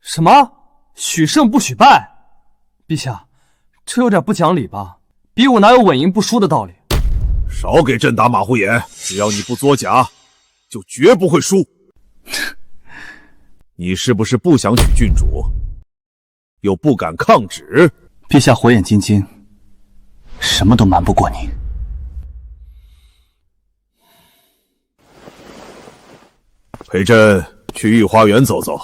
什么？许胜不许败？陛下，这有点不讲理吧？比武哪有稳赢不输的道理？少给朕打马虎眼！只要你不作假，就绝不会输。你是不是不想娶郡主，又不敢抗旨？陛下火眼金睛，什么都瞒不过你。陪朕去御花园走走。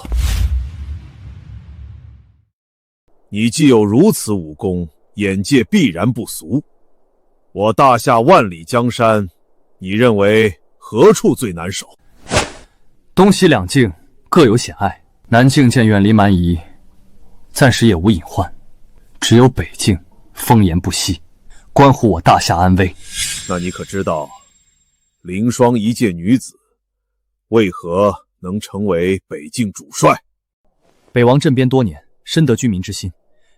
你既有如此武功，眼界必然不俗。我大夏万里江山，你认为何处最难守？东西两境各有险隘，南境见远离蛮夷，暂时也无隐患，只有北境风言不息，关乎我大夏安危。那你可知道，凌霜一介女子，为何能成为北境主帅？北王镇边多年，深得居民之心，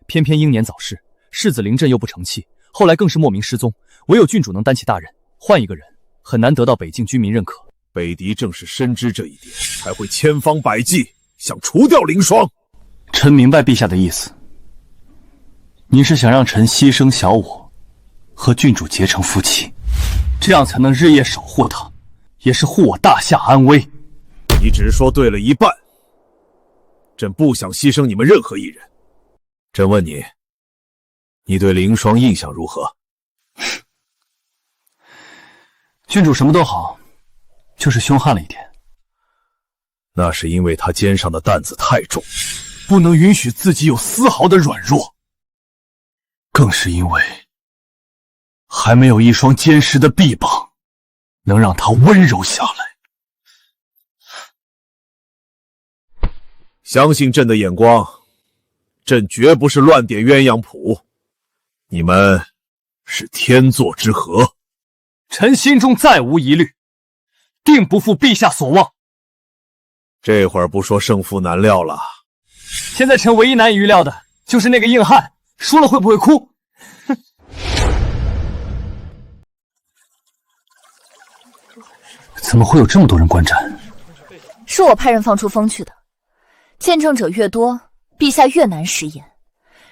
偏偏英年早逝，世子临阵又不成器，后来更是莫名失踪。唯有郡主能担起大任，换一个人很难得到北境居民认可。北狄正是深知这一点，才会千方百计想除掉凌霜。臣明白陛下的意思，你是想让臣牺牲小我，和郡主结成夫妻，这样才能日夜守护她，也是护我大夏安危。你只说对了一半，朕不想牺牲你们任何一人。朕问你，你对凌霜印象如何？郡主什么都好，就是凶悍了一点。那是因为他肩上的担子太重，不能允许自己有丝毫的软弱。更是因为还没有一双坚实的臂膀，能让他温柔下来。相信朕的眼光，朕绝不是乱点鸳鸯谱，你们是天作之合。臣心中再无疑虑，定不负陛下所望。这会儿不说胜负难料了，现在臣唯一难以预料的就是那个硬汉输了会不会哭？哼！怎么会有这么多人观战？是我派人放出风去的。见证者越多，陛下越难食言。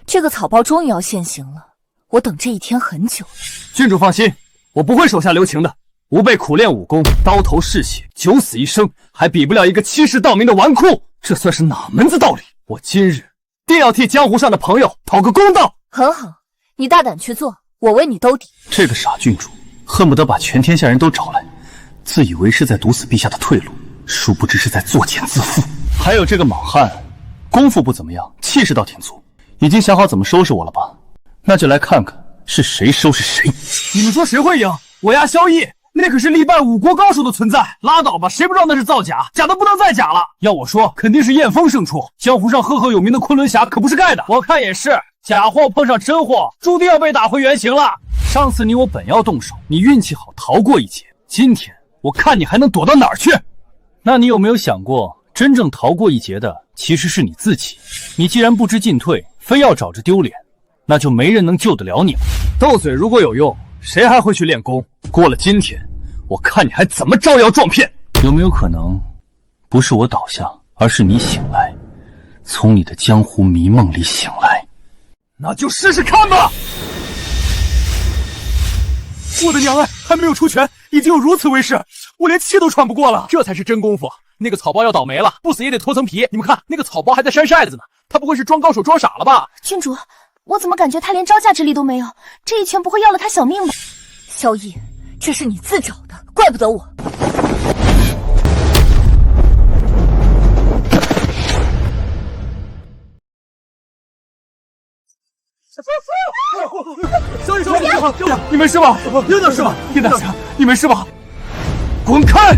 这个草包终于要现形了，我等这一天很久了。郡主放心，我不会手下留情的。吾辈苦练武功，刀头嗜血，九死一生，还比不了一个欺世盗名的纨绔，这算是哪门子道理？我今日定要替江湖上的朋友讨个公道。很好，你大胆去做，我为你兜底。这个傻郡主恨不得把全天下人都找来，自以为是在堵死陛下的退路，殊不知是在作茧自缚。还有这个莽汉，功夫不怎么样，气势倒挺足，已经想好怎么收拾我了吧？那就来看看是谁收拾谁。你们说谁会赢？我压萧逸，那可是力败5国高手的存在。拉倒吧，谁不知道那是造假？假的不能再假了。要我说，肯定是燕峰胜出。江湖上赫赫有名的昆仑侠可不是盖的。我看也是，假货碰上真货，注定要被打回原形了。上次你我本要动手，你运气好逃过一劫。今天我看你还能躲到哪儿去？那你有没有想过，真正逃过一劫的其实是你自己？你既然不知进退，非要找着丢脸，那就没人能救得了你了。斗嘴如果有用，谁还会去练功？过了今天，我看你还怎么招摇撞骗？有没有可能，不是我倒下，而是你醒来，从你的江湖迷梦里醒来？那就试试看吧！我的娘哎，还没有出拳，已经有如此威势，我连气都喘不过了。这才是真功夫。那个草包要倒霉了，不死也得脱层皮。你们看，那个草包还在扇扇子呢，他不会是装高手装傻了吧？郡主，我怎么感觉他连招架之力都没有？这一拳不会要了他小命吧？萧逸，这是你自找的，怪不得我。小雨，你没事吧？有点事吧？叶大侠，你没事吧？滚开！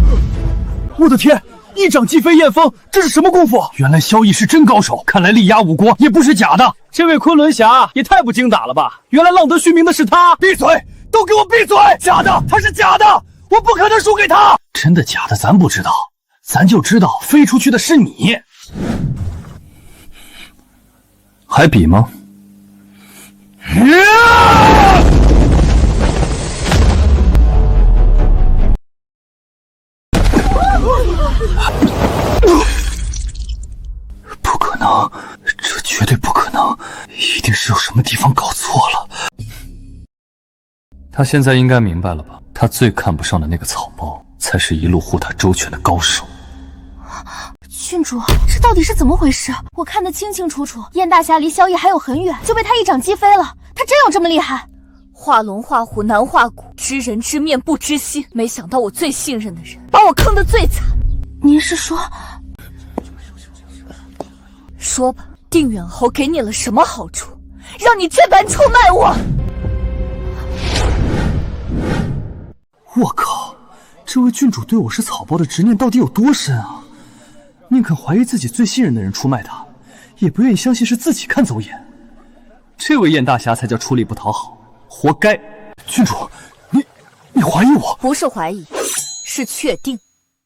我的天，一掌击飞燕峰，这是什么功夫？原来萧逸是真高手，看来力压5国也不是假的。这位昆仑侠也太不经打了吧！原来浪得虚名的是他！闭嘴！都给我闭嘴！假的，他是假的，我不可能输给他。真的假的咱不知道，咱就知道飞出去的是你。还比吗？不可能，这绝对不可能，一定是有什么地方搞错了。他现在应该明白了吧？他最看不上的那个草包，才是一路护他周全的高手。郡主，这到底是怎么回事？我看得清清楚楚，燕大侠离萧逸还有很远，就被他一掌击飞了。他真有这么厉害？画龙画虎难画骨，知人知面不知心。没想到我最信任的人，把我坑得最惨。您是说？说吧，定远侯给你了什么好处，让你这般出卖我？我靠，这位郡主对我是草包的执念到底有多深啊？宁肯怀疑自己最信任的人出卖他，也不愿意相信是自己看走眼。这位燕大侠才叫出力不讨好，活该！郡主，你怀疑我？不是怀疑，是确定。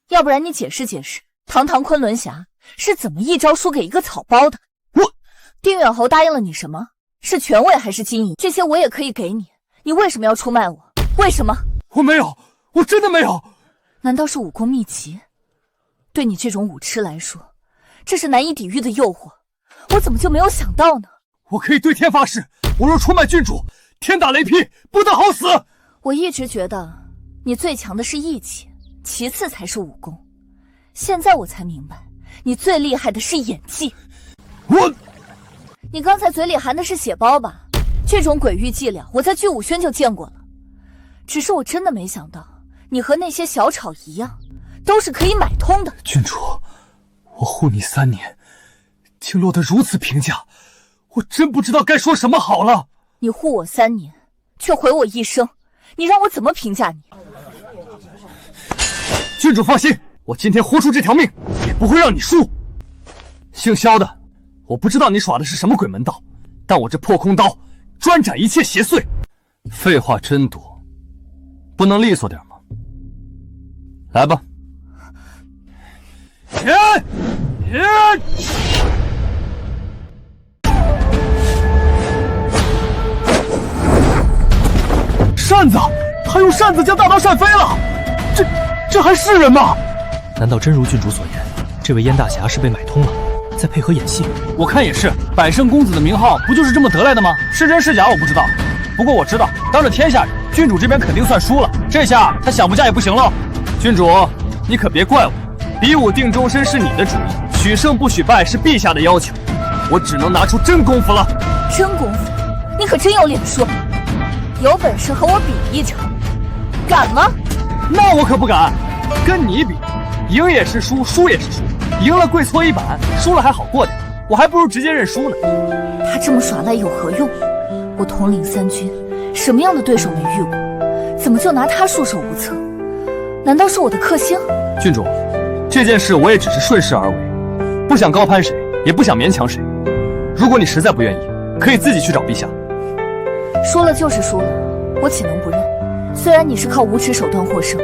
要不然你解释解释，堂堂昆仑侠是怎么一招输给一个草包的？定远侯答应了你什么？是权位还是金银？这些我也可以给你，你为什么要出卖我？为什么？我没有，我真的没有。难道是武功秘籍？对你这种武痴来说，这是难以抵御的诱惑，我怎么就没有想到呢？我可以对天发誓，我若出卖郡主，天打雷劈，不得好死。我一直觉得你最强的是义气，其次才是武功。现在我才明白，你最厉害的是演技。你刚才嘴里含的是血包吧？这种鬼域伎俩，我在巨武轩就见过了。只是我真的没想到，你和那些小草一样，都是可以买通的。郡主，我护你3年，竟落得如此评价，我真不知道该说什么好了。你护我3年，却毁我一生，你让我怎么评价你？郡主放心，我今天豁出这条命，也不会让你输。姓萧的，我不知道你耍的是什么鬼门道，但我这破空刀专斩一切邪祟。废话真多，不能利索点吗？来吧。扇子，他用扇子将大刀扇飞了，这还是人吗？难道真如郡主所言，这位燕大侠是被买通了，再配合演戏？我看也是，百胜公子的名号不就是这么得来的吗？是真是假我不知道，不过我知道，当着天下人，郡主这边肯定算输了，这下他想不嫁也不行了。郡主，你可别怪我，比武定终身是你的主意，许胜不许败是陛下的要求，我只能拿出真功夫了。真功夫？你可真有脸说！有本事和我比一场，敢吗？那我可不敢，跟你比，赢也是输，输也是输，赢了跪搓衣板，输了还好过点，我还不如直接认输呢。他这么耍赖有何用？我统领3军，什么样的对手没遇过？怎么就拿他束手无策？难道是我的克星？郡主，这件事我也只是顺势而为，不想高攀谁，也不想勉强谁。如果你实在不愿意，可以自己去找陛下。输了就是输了，我岂能不认？虽然你是靠无耻手段获胜，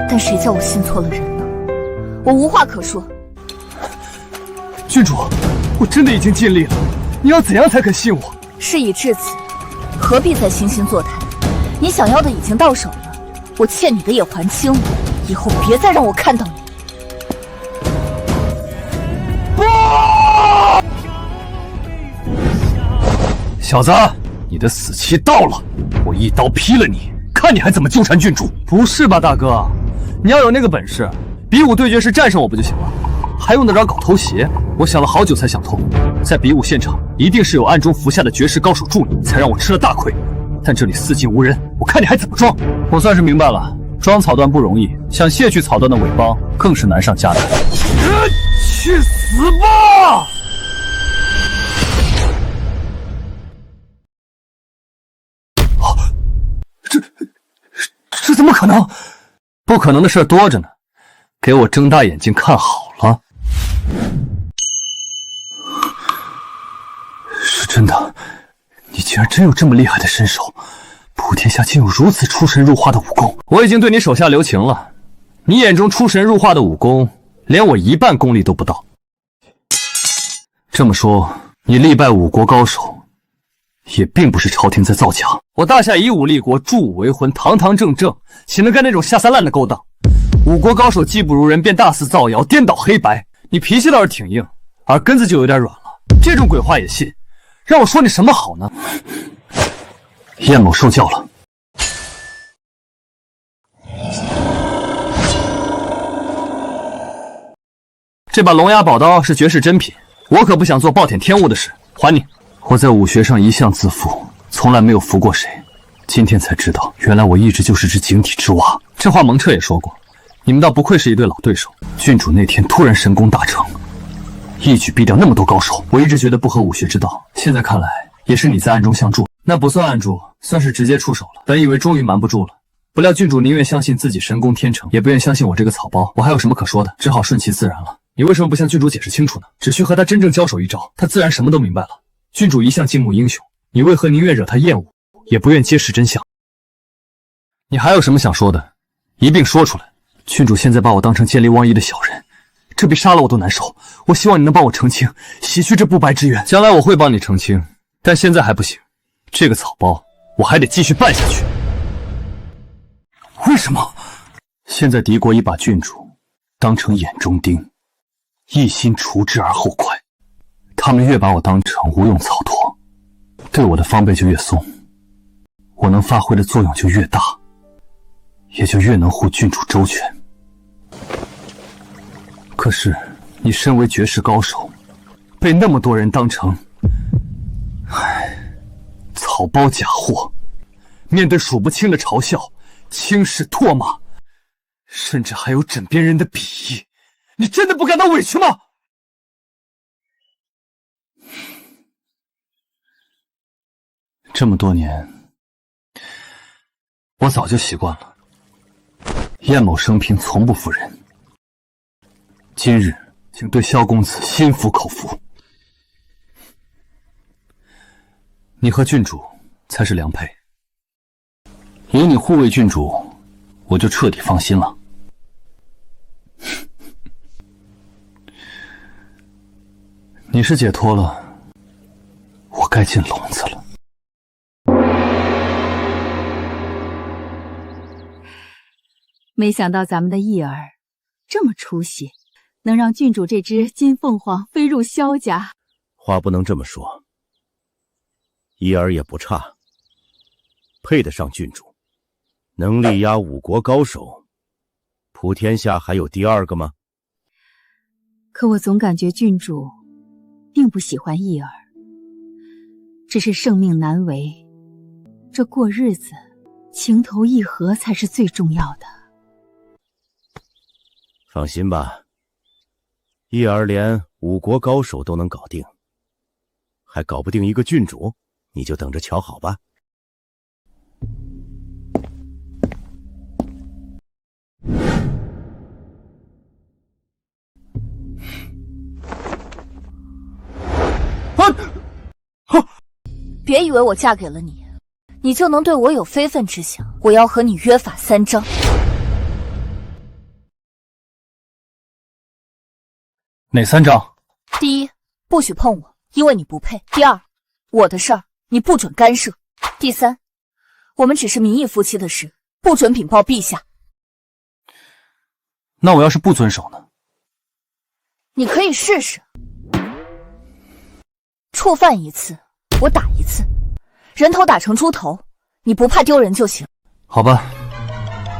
但谁叫我信错了人呢？我无话可说。郡主，我真的已经尽力了，你要怎样才肯信我？事已至此，何必再惺惺作态？你想要的已经到手了，我欠你的也还清了，以后别再让我看到你。小子，你的死期到了，我一刀劈了你，看你还怎么纠缠郡主！不是吧，大哥，你要有那个本事，比武对决时战胜我不就行了？还用得着搞偷袭？我想了好久才想通，在比武现场一定是有暗中伏下的绝世高手助你，才让我吃了大亏。但这里四近无人，我看你还怎么装！我算是明白了，装草段不容易，想卸去草段的伪帮更是难上加难。去死吧！这怎么可能？不可能的事多着呢，给我睁大眼睛看好了。是真的，你竟然真有这么厉害的身手，普天下竟有如此出神入化的武功。我已经对你手下留情了，你眼中出神入化的武功，连我一半功力都不到。这么说，你力败5国高手，也并不是朝廷在造假。我大夏以武立国，助武为魂，堂堂正正，岂能干那种下三滥的勾当？5国高手技不如人，便大肆造谣，颠倒黑白。你脾气倒是挺硬，耳根子就有点软了。这种鬼话也信，让我说你什么好呢？燕某受教了。这把龙牙宝刀是绝世珍品，我可不想做暴殄天物的事，还你。我在武学上一向自负，从来没有服过谁。今天才知道，原来我一直就是只井底之蛙。这话蒙彻也说过，你们倒不愧是一对老对手。郡主那天突然神功大成，一举毙掉那么多高手，我一直觉得不合武学之道。现在看来，也是你在暗中相助。那不算暗助，算是直接出手了。本以为终于瞒不住了，不料郡主宁愿相信自己神功天成，也不愿相信我这个草包。我还有什么可说的？只好顺其自然了。你为什么不向郡主解释清楚呢？只需和他真正交手一招，他自然什么都明白了。郡主一向敬慕英雄，你为何宁愿惹他厌恶，也不愿揭示真相？你还有什么想说的，一并说出来。郡主现在把我当成见利忘义的小人，这比杀了我都难受。我希望你能帮我澄清，洗去这不白之冤。将来我会帮你澄清，但现在还不行。这个草包我还得继续办下去。为什么？现在敌国已把郡主当成眼中钉，一心除之而后快。他们越把我当成无用草垛，对我的防备就越松，我能发挥的作用就越大，也就越能护郡主周全。可是你身为绝世高手，被那么多人当成草包假货，面对数不清的嘲笑、轻视、唾骂，甚至还有枕边人的鄙夷，你真的不感到委屈吗？这么多年，我早就习惯了。燕某生平从不服人，今日请对萧公子心服口服。你和郡主才是良配，有你护卫郡主，我就彻底放心了。你是解脱了，我该进笼子了。没想到咱们的义儿这么出息，能让郡主这只金凤凰飞入萧家。话不能这么说，义儿也不差，配得上郡主，能力压5国高手，普天下还有第二个吗？可我总感觉郡主并不喜欢义儿，只是圣命难违，这过日子情投意合才是最重要的。放心吧，义儿连5国高手都能搞定，还搞不定一个郡主，你就等着瞧好吧。别以为我嫁给了你，你就能对我有非分之想。我要和你约法3章。哪3章？第一，不许碰我，因为你不配。第二，我的事儿你不准干涉。第三，我们只是名义夫妻的事，不准禀报陛下。那我要是不遵守呢？你可以试试，触犯1次，我打1次，人头打成猪头，你不怕丢人就行。好吧，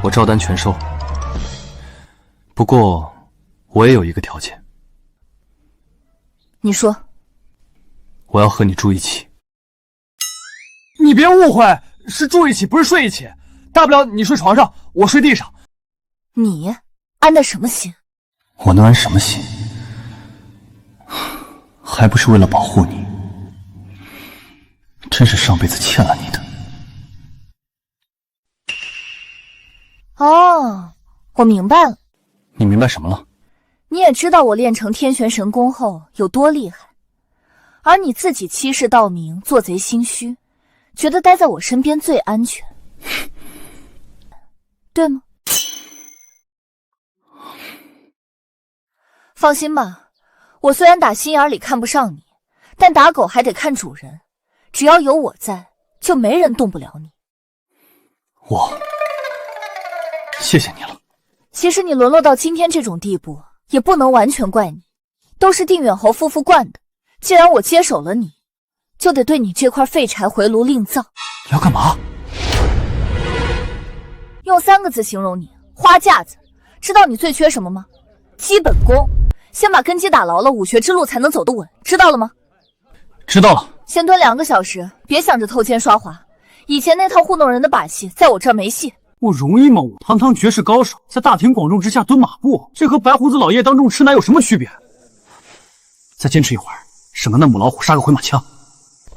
我照单全收。不过，我也有一个条件。你说。我要和你住一起。你别误会，是住一起，不是睡一起。大不了你睡床上，我睡地上。你安的什么心？我能安什么心？还不是为了保护你。真是上辈子欠了你的。哦，我明白了。你明白什么了？你也知道我练成天玄神功后有多厉害，而你自己欺世盗名，做贼心虚，觉得待在我身边最安全，对吗？放心吧，我虽然打心眼里看不上你，但打狗还得看主人，只要有我在，就没人动不了你。谢谢你了。其实你沦落到今天这种地步，也不能完全怪你，都是定远侯夫妇惯的。既然我接手了你，就得对你这块废柴回炉另造。你要干嘛？用3个字形容你：花架子。知道你最缺什么吗？基本功。先把根基打牢了，武学之路才能走得稳，知道了吗？知道了。先蹲2个小时，别想着偷奸刷滑。以前那套糊弄人的把戏，在我这儿没戏。我容易吗？我堂堂绝世高手，在大庭广众之下蹲马步，这和白胡子老爷当众吃奶有什么区别？再坚持一会儿，省个那母老虎杀个回马枪。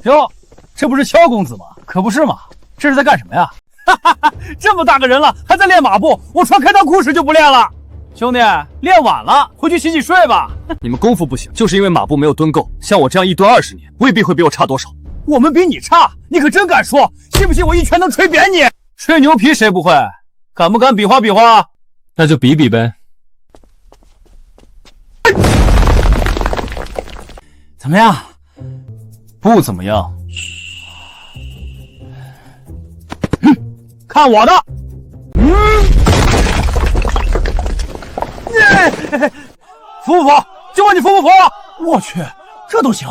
哟，这不是萧公子吗？可不是嘛，这是在干什么呀？哈哈哈，这么大个人了，还在练马步，我穿开裆裤时就不练了。兄弟，练晚了，回去洗洗睡吧。你们功夫不行，就是因为马步没有蹲够。像我这样一蹲20年，未必会比我差多少。我们比你差，你可真敢说？信不信我一拳能捶扁你？吹牛皮谁不会？敢不敢比划比划？那就比比呗。怎么样？不怎么样。看我的！服不服？就问你服不服？我去，这都行。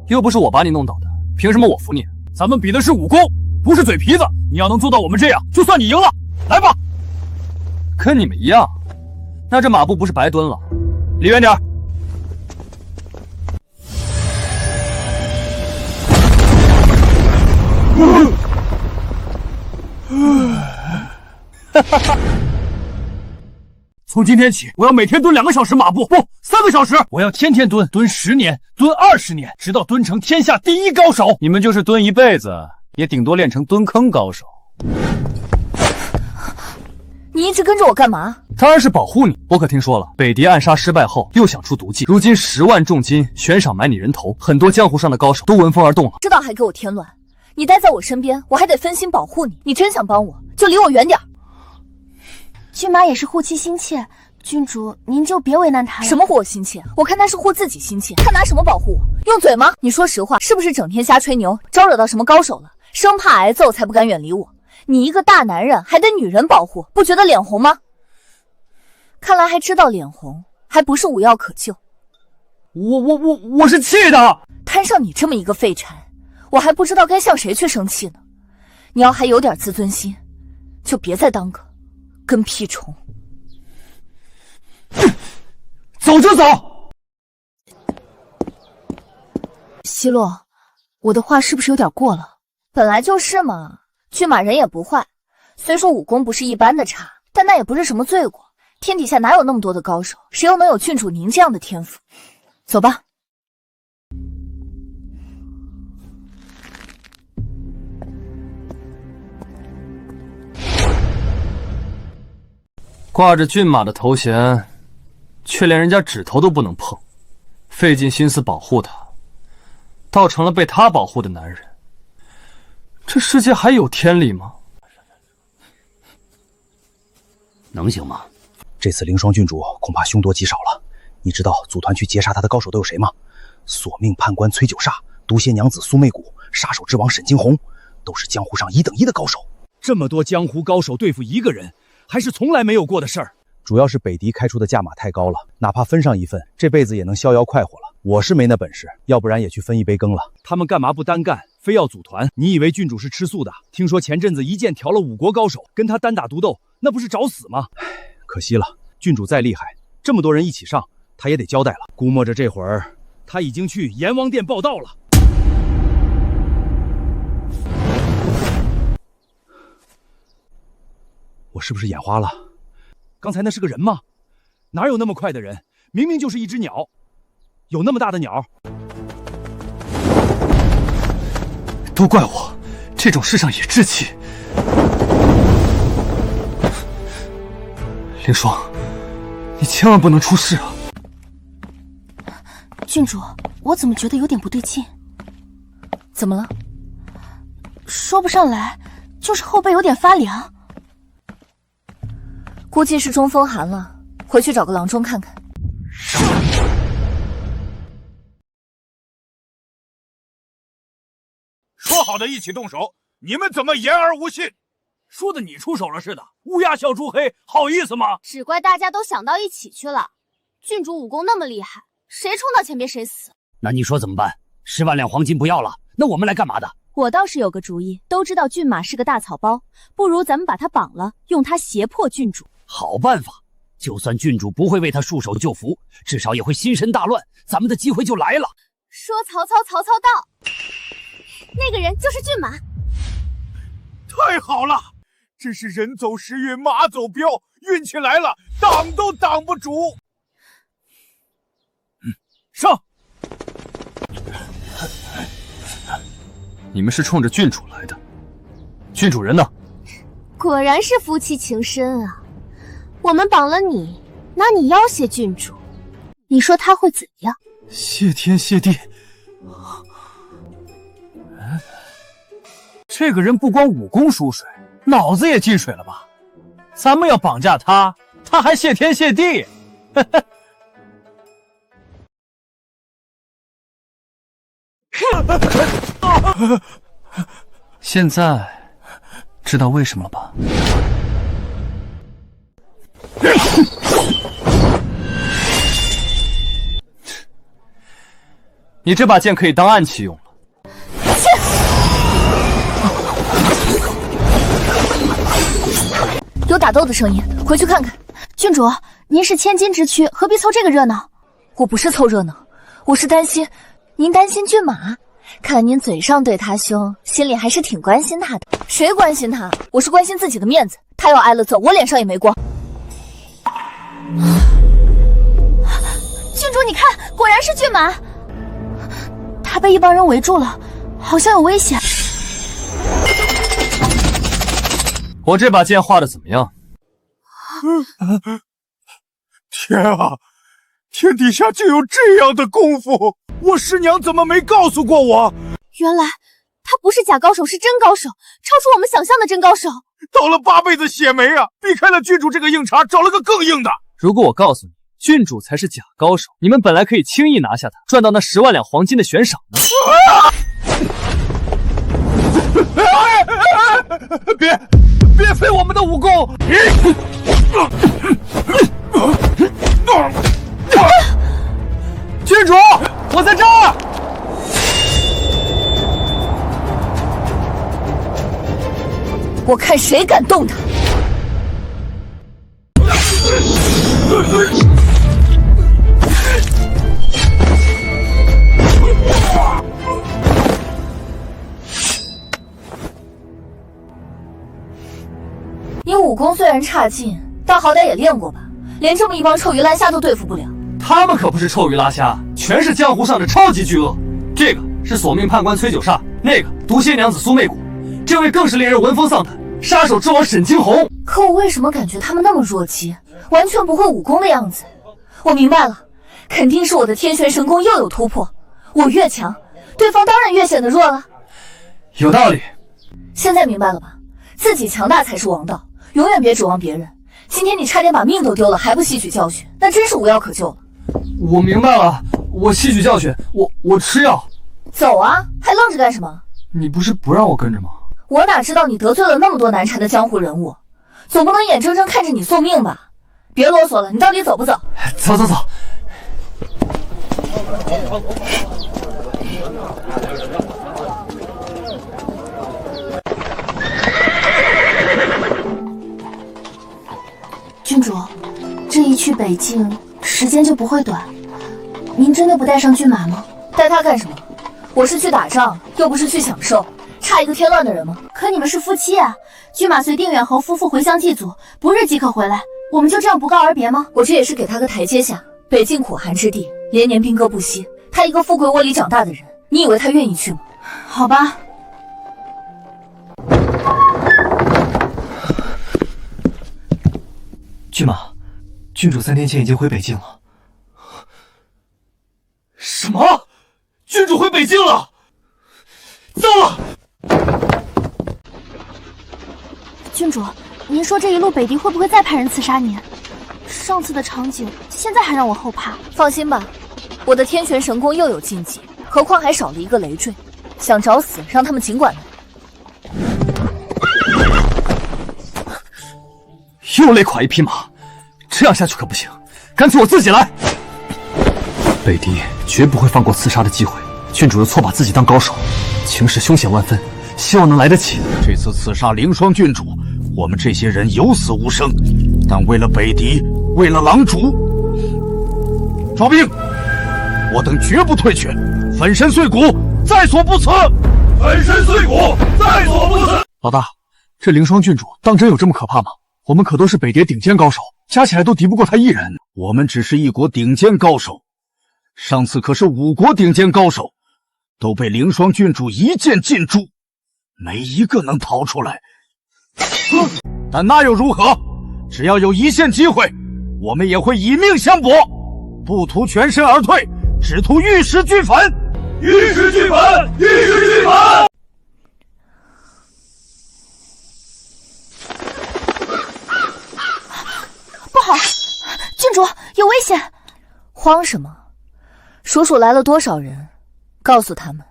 又不是我把你弄倒的，凭什么我服你？咱们比的是武功，不是嘴皮子。你要能做到我们这样，就算你赢了。来吧。跟你们一样，那这马步不是白蹲了？离远点。从今天起，我要每天蹲2个小时马步，不，3个小时。我要天天蹲10年，蹲20年，直到蹲成天下第一高手。你们就是蹲一辈子，也顶多练成蹲坑高手。你一直跟着我干嘛？当然是保护你。我可听说了，北狄暗杀失败后，又想出毒计，如今10万重金悬赏买你人头，很多江湖上的高手都闻风而动了。知道还给我添乱。你待在我身边，我还得分心保护你。你真想帮我，就离我远点。骏马也是护妻心切，郡主您就别为难他了。什么护我心切？我看他是护自己心切。他拿什么保护我？用嘴吗？你说实话，是不是整天瞎吹牛，招惹到什么高手了？生怕挨揍才不敢远离我。你一个大男人还得女人保护，不觉得脸红吗？看来还知道脸红，还不是无药可救。我是气的。摊上你这么一个废柴，我还不知道该向谁去生气呢。你要还有点自尊心，就别再当个跟屁虫。走就走。希洛，我的话是不是有点过了？本来就是嘛。骏马人也不坏，虽说武功不是一般的差，但那也不是什么罪过。天底下哪有那么多的高手，谁又能有郡主您这样的天赋？走吧。挂着骏马的头衔，却连人家指头都不能碰，费尽心思保护他，倒成了被他保护的男人。这世界还有天理吗？能行吗？这次凌霜郡主恐怕凶多吉少了。你知道组团去劫杀他的高手都有谁吗？索命判官崔九煞、毒蝎娘子苏媚谷、杀手之王沈惊鸿，都是江湖上1等1的高手。这么多江湖高手对付一个人，还是从来没有过的事儿。主要是北狄开出的价码太高了，哪怕分上一份，这辈子也能逍遥快活了。我是没那本事，要不然也去分一杯羹了。他们干嘛不单干，非要组团？你以为郡主是吃素的？听说前阵子一剑调了5国高手，跟他单打独斗，那不是找死吗？可惜了，郡主再厉害，这么多人一起上，他也得交代了。估摸着这会儿，他已经去阎王殿报道了。我是不是眼花了？刚才那是个人吗？哪有那么快的人？明明就是一只鸟。有那么大的鸟？都怪我，这种事上也置气。凌霜，你千万不能出事啊！郡主，我怎么觉得有点不对劲？怎么了？说不上来，就是后背有点发凉。估计是中风寒了，回去找个郎中看看。说好的一起动手，你们怎么言而无信？说的你出手了似的，乌鸦笑猪黑，好意思吗？只怪大家都想到一起去了。郡主武功那么厉害，谁冲到前边谁死。那你说怎么办？10万两黄金不要了，那我们来干嘛的？我倒是有个主意，都知道骏马是个大草包，不如咱们把他绑了，用他胁迫郡主。好办法，就算郡主不会为他束手就缚，至少也会心神大乱，咱们的机会就来了。说曹操，曹操到。那个人就是骏马。太好了，真是人走时运，马走镖，运气来了，挡都挡不住。上！你们是冲着郡主来的，郡主人呢？果然是夫妻情深啊！我们绑了你，拿你要挟郡主，你说他会怎样？谢天谢地！这个人不光武功输水，脑子也进水了吧？咱们要绑架他，他还谢天谢地。现在知道为什么了吧？你这把剑可以当暗器用了。有打斗的声音，回去看看。郡主，您是千金之躯，何必凑这个热闹？我不是凑热闹，我是担心。您担心骏马？看您嘴上对他凶，心里还是挺关心他的。谁关心他？我是关心自己的面子。他要挨了揍，我脸上也没光。郡主，你看，果然是骏马。他被一帮人围住了，好像有危险。我这把剑画的怎么样？天啊，天底下就有这样的功夫，我师娘怎么没告诉过我？原来他不是假高手，是真高手，超出我们想象的真高手。倒了8辈子血霉啊！避开了郡主这个硬茬，找了个更硬的。如果我告诉你，郡主才是假高手，你们本来可以轻易拿下他，赚到那10万两黄金的悬赏呢。别废我们的武功！郡主，我在这儿。我看谁敢动他！你武功虽然差劲，但好歹也练过吧？连这么一帮臭鱼烂虾都对付不了。他们可不是臭鱼拉虾，全是江湖上的超级巨鳄。这个是索命判官崔九煞，那个毒蝎娘子苏媚谷，这位更是令人闻风丧胆，杀手之王沈惊鸿。可我为什么感觉他们那么弱鸡，完全不会武功的样子？我明白了，肯定是我的天旋神功又有突破。我越强，对方当然越显得弱了。有道理。现在明白了吧？自己强大才是王道，永远别指望别人。今天你差点把命都丢了，还不吸取教训，那真是无药可救了。我明白了，我吸取教训，我吃药。走啊，还愣着干什么？你不是不让我跟着吗？我哪知道你得罪了那么多难缠的江湖人物，总不能眼睁睁看着你送命吧？别啰嗦了，你到底走不走？走走走。郡主，这一去北境，时间就不会短。您真的不带上骏马吗？带他干什么？我是去打仗，又不是去享受，差一个添乱的人吗？可你们是夫妻啊！骏马随定远侯夫妇回乡祭祖，不日即可回来。我们就这样不告而别吗？我这也是给他个台阶下。北境苦寒之地，连年兵戈不息，他一个富贵窝里长大的人，你以为他愿意去吗？好吧。骏马，郡主3天前已经回北境了。什么？郡主回北境了？糟了！郡主，您说这一路北敌会不会再派人刺杀您？上次的场景，现在还让我后怕。放心吧，我的天玄神功又有禁忌，何况还少了一个累赘。想找死，让他们尽管来。又累垮一匹马，这样下去可不行，干脆我自己来。北敌绝不会放过刺杀的机会，郡主又错把自己当高手，情势凶险万分，希望能来得及。这次刺杀凌霜郡主，我们这些人有死无生，但为了北敌，为了狼主，抓兵！我等绝不退却，粉身碎骨，在所不辞！粉身碎骨，在所不辞！老大，这凌霜郡主当真有这么可怕吗？我们可都是北谍顶尖高手，加起来都敌不过他一人。我们只是一国顶尖高手，上次可是5国顶尖高手，都被凌霜郡主一剑尽诛，没一个能逃出来。但那又如何？只要有一线机会，我们也会以命相搏，不图全身而退，只图玉石俱焚。玉石俱焚，玉石俱焚！不好，郡主有危险！慌什么？叔叔来了多少人？告诉他们，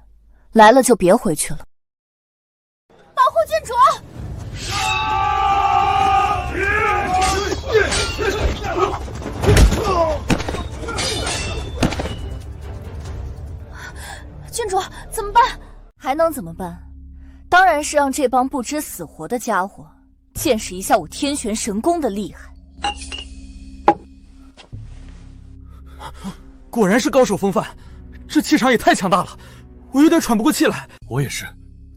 来了就别回去了。保护郡主！郡主怎么办？还能怎么办？当然是让这帮不知死活的家伙见识一下我天玄神功的厉害。果然是高手风范，这气场也太强大了，我有点喘不过气来。我也是，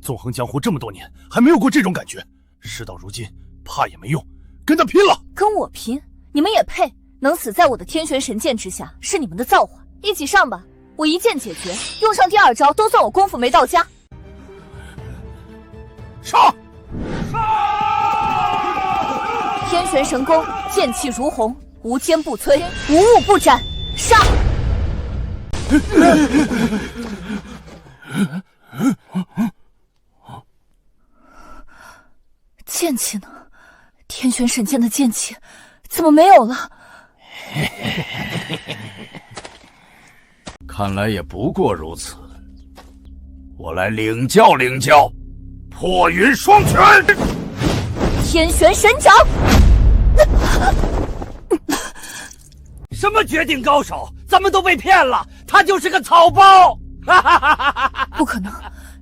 纵横江湖这么多年，还没有过这种感觉。事到如今，怕也没用，跟他拼了！跟我拼？你们也配？能死在我的天玄神剑之下，是你们的造化。一起上吧，我一剑解决，用上第2招都算我功夫没到家。上！天玄神功，剑气如虹，无坚不摧，无物不斩。上！剑气呢？天玄神剑的剑气怎么没有了？看来也不过如此。我来领教领教，破云双拳！天玄神掌！什么绝顶高手？咱们都被骗了，他就是个草包！不可能，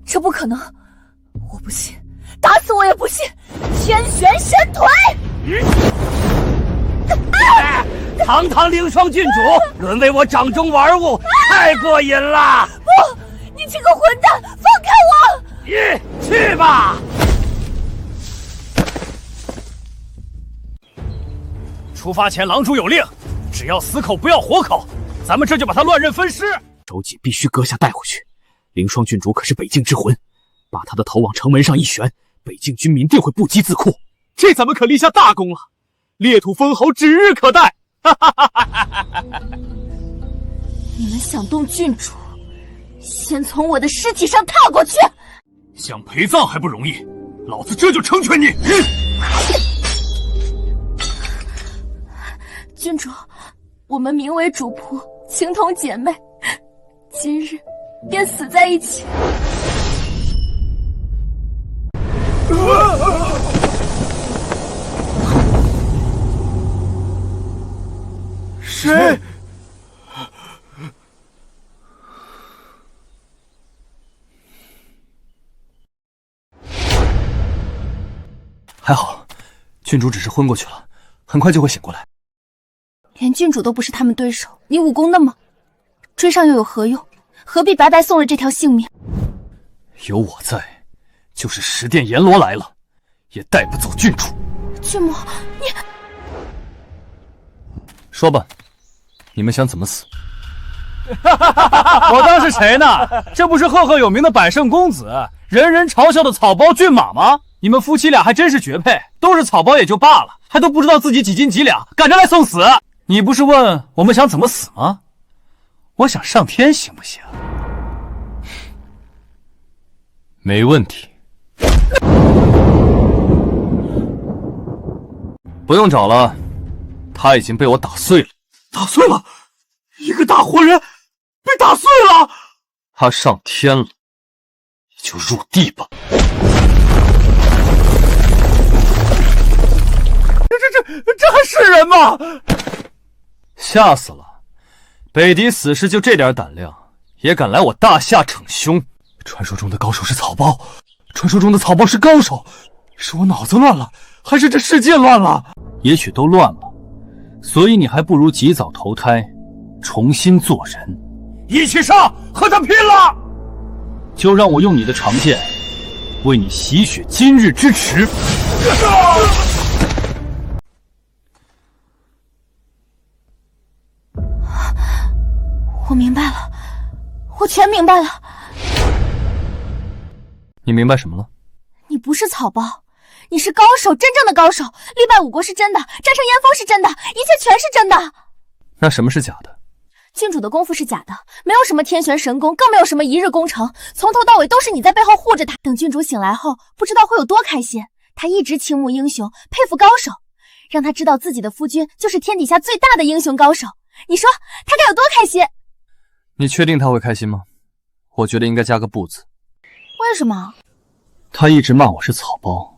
这不可能！我不信，打死我也不信！天玄神腿！堂堂凌霜郡主，沦为我掌中玩物，太过瘾了！不，你这个混蛋，放开我！去吧！出发前，郎主有令，只要死口不要活口，咱们这就把他乱刃分尸。手戟必须割下带回去。凌霜郡主可是北境之魂，把他的头往城门上一悬，北境军民定会不击自库。这咱们可立下大功了，裂土封侯指日可待。你们想动郡主，先从我的尸体上踏过去。想陪葬还不容易，老子这就成全你！郡主，我们名为主仆，情同姐妹，今日便死在一起。谁？还好，郡主只是昏过去了，很快就会醒过来。连郡主都不是他们对手，你武功那么，追上又有何用？何必白白送了这条性命？有我在，就是十殿阎罗来了，也带不走郡主。郡母，你说吧，你们想怎么死？我当是谁呢？这不是赫赫有名的百胜公子，人人嘲笑的草包骏马吗？你们夫妻俩还真是绝配，都是草包也就罢了，还都不知道自己几斤几两，赶着来送死。你不是问我们想怎么死吗？我想上天行不行？没问题。不用找了，他已经被我打碎了。打碎了，一个大活人被打碎了。他上天了，你就入地吧。这还是人吗？吓死了！北狄死士就这点胆量，也敢来我大夏逞凶？传说中的高手是草包，传说中的草包是高手，是我脑子乱了，还是这世界乱了？也许都乱了，所以你还不如及早投胎，重新做人。一起上，和他拼了！就让我用你的长剑，为你洗雪今日之耻。我明白了，我全明白了。你明白什么了？你不是草包，你是高手，真正的高手。力败五国是真的，战胜燕峰是真的，一切全是真的。那什么是假的？郡主的功夫是假的，没有什么天旋神功，更没有什么一日功成，从头到尾都是你在背后护着他。等郡主醒来后，不知道会有多开心。他一直倾慕英雄，佩服高手，让他知道自己的夫君就是天底下最大的英雄高手。你说他该有多开心？你确定他会开心吗？我觉得应该加个不字。为什么？他一直骂我是草包，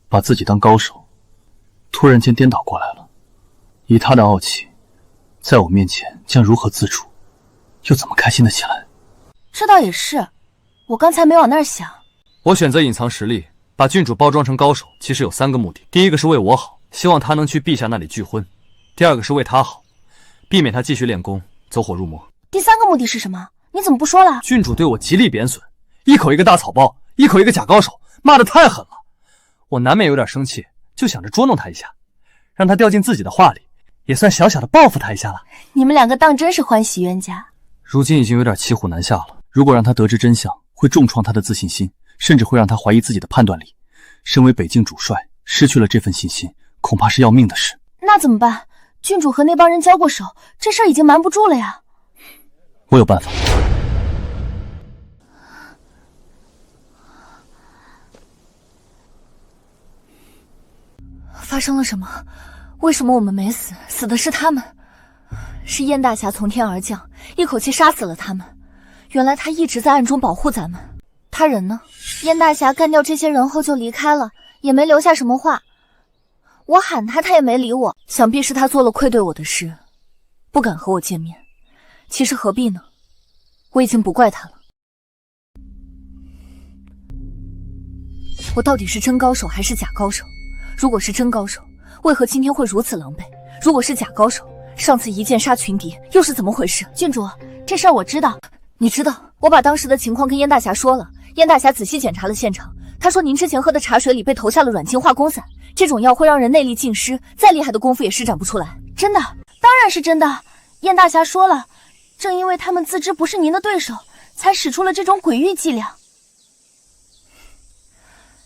把自己当高手，突然间颠倒过来了。以他的傲气，在我面前将如何自处，又怎么开心得起来？这倒也是，我刚才没往那儿想。我选择隐藏实力，把郡主包装成高手，其实有3个目的。第一个是为我好，希望他能去陛下那里拒婚；第二个是为他好，避免他继续练功，走火入魔。第3个目的是什么？你怎么不说了？郡主对我极力贬损，一口一个大草包，一口一个假高手，骂得太狠了。我难免有点生气，就想着捉弄他一下，让他掉进自己的话里，也算小小的报复他一下了。你们2个当真是欢喜冤家。如今已经有点骑虎难下了，如果让他得知真相，会重创他的自信心，甚至会让他怀疑自己的判断力。身为北境主帅，失去了这份信心，恐怕是要命的事。那怎么办？郡主和那帮人交过手，这事儿已经瞒不住了呀。我有办法。发生了什么？为什么我们没死？死的是他们。是燕大侠从天而降，一口气杀死了他们。原来他一直在暗中保护咱们。他人呢？燕大侠干掉这些人后就离开了，也没留下什么话。我喊他，他也没理我。想必是他做了愧对我的事，不敢和我见面。其实何必呢？我已经不怪他了。我到底是真高手还是假高手？如果是真高手，为何今天会如此狼狈？如果是假高手，上次一剑杀群敌又是怎么回事？郡主，这事儿我知道。你知道？我把当时的情况跟燕大侠说了，燕大侠仔细检查了现场，他说您之前喝的茶水里被投下了软精化功散，这种药会让人内力尽失，再厉害的功夫也施展不出来。真的？当然是真的。燕大侠说了，正因为他们自知不是您的对手，才使出了这种诡异伎俩。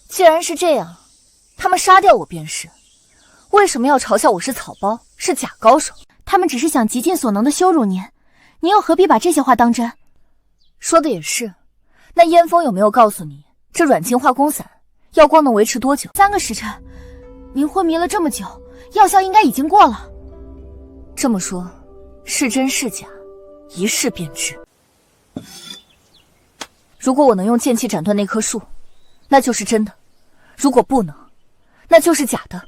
既然是这样，他们杀掉我便是。为什么要嘲笑我是草包，是假高手？他们只是想极尽所能的羞辱您，您又何必把这些话当真？说的也是。那燕峰有没有告诉你，这软精化功散药光能维持多久？3个时辰。您昏迷了这么久，药效应该已经过了。这么说，是真是假，一试便知。如果我能用剑气斩断那棵树，那就是真的；如果不能，那就是假的。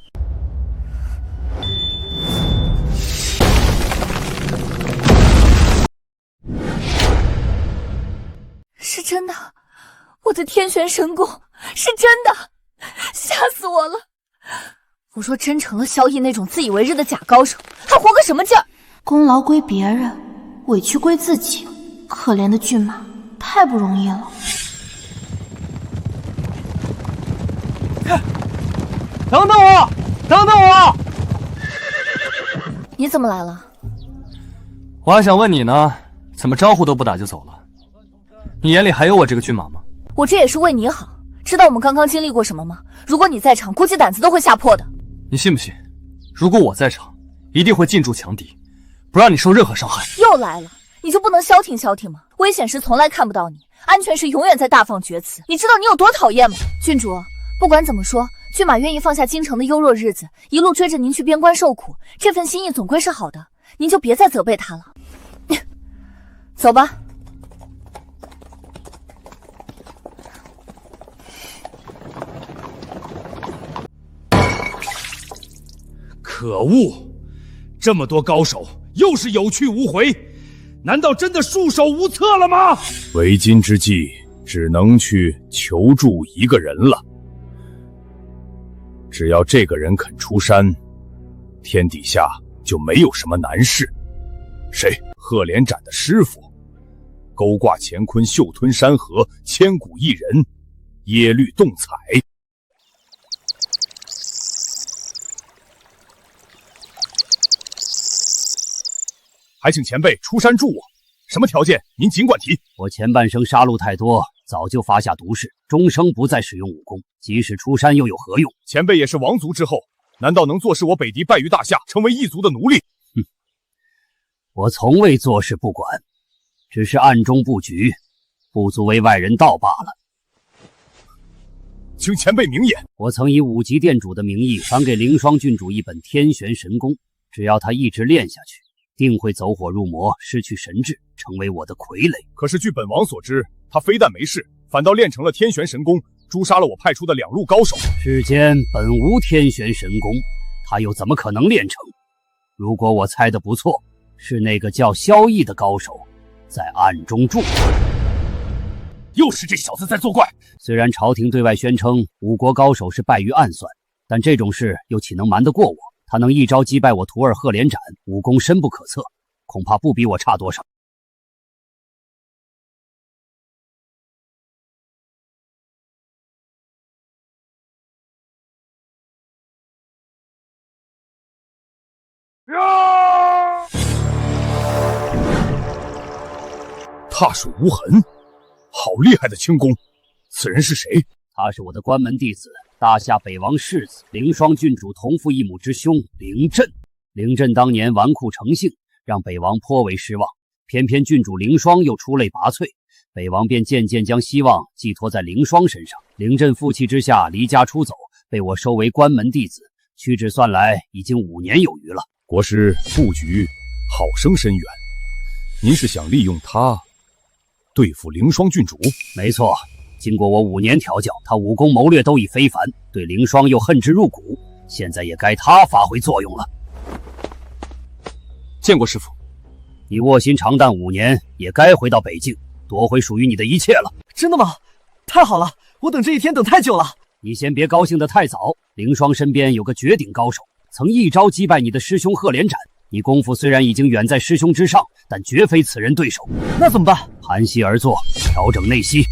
是真的，我的天玄神功是真的，吓死我了！我若真成了萧逸那种自以为是的假高手，还活个什么劲儿？功劳归别人，委屈归自己，可怜的骏马太不容易了。等等我，等等我！你怎么来了？我还想问你呢，怎么招呼都不打就走了？你眼里还有我这个骏马吗？我这也是为你好，知道我们刚刚经历过什么吗？如果你在场，估计胆子都会吓破的。你信不信？如果我在场，一定会进驻强敌，不让你受任何伤害。又来了，你就不能消停消停吗？危险时从来看不到你，安全时永远在大放厥词。你知道你有多讨厌吗？郡主，不管怎么说，骏马愿意放下京城的优弱日子，一路追着您去边关受苦，这份心意总归是好的，您就别再责备他了。走吧。可恶！这么多高手，又是有去无回，难道真的束手无策了吗？为今之计，只能去求助一个人了。只要这个人肯出山，天底下就没有什么难事。谁？赫连斩的师傅，勾挂乾坤，嗅吞山河，千古一人，耶律洞彩。还请前辈出山助我，什么条件您尽管提。我前半生杀戮太多，早就发下毒誓，终生不再使用武功，即使出山又有何用？前辈也是王族之后，难道能坐视我北狄败于大夏，成为异族的奴隶？哼，我从未坐视不管，只是暗中布局，不足为外人道罢了。请前辈明言。我曾以5级殿主的名义传给凌霜郡主一本天玄神功，只要他一直练下去，定会走火入魔，失去神智，成为我的傀儡。可是据本王所知，他非但没事，反倒练成了天玄神功，诛杀了我派出的2路高手。世间本无天玄神功，他又怎么可能练成？如果我猜得不错，是那个叫萧逸的高手在暗中助我。又是这小子在作怪。虽然朝廷对外宣称5国高手是败于暗算，但这种事又岂能瞒得过我？他能一招击败我徒儿赫连斩，武功深不可测，恐怕不比我差多少。踏水无痕，好厉害的轻功！此人是谁？他是我的关门弟子，大夏北王世子凌霜郡主同父异母之兄凌震。凌震当年纨绔成性，让北王颇为失望。偏偏郡主凌霜又出类拔萃，北王便渐渐将希望寄托在凌霜身上。凌震负气之下离家出走，被我收为关门弟子，屈指算来已经5年有余了。国师布局好生深远，您是想利用他对付凌霜郡主？没错，经过我5年调教，他武功谋略都已非凡，对凌霜又恨之入骨，现在也该他发挥作用了。见过师父。你卧薪尝胆5年，也该回到北境，夺回属于你的一切了。真的吗？太好了，我等这一天等太久了。你先别高兴得太早，凌霜身边有个绝顶高手，曾一招击败你的师兄赫连斩。你功夫虽然已经远在师兄之上，但绝非此人对手。那怎么办？盘膝而坐，调整内息。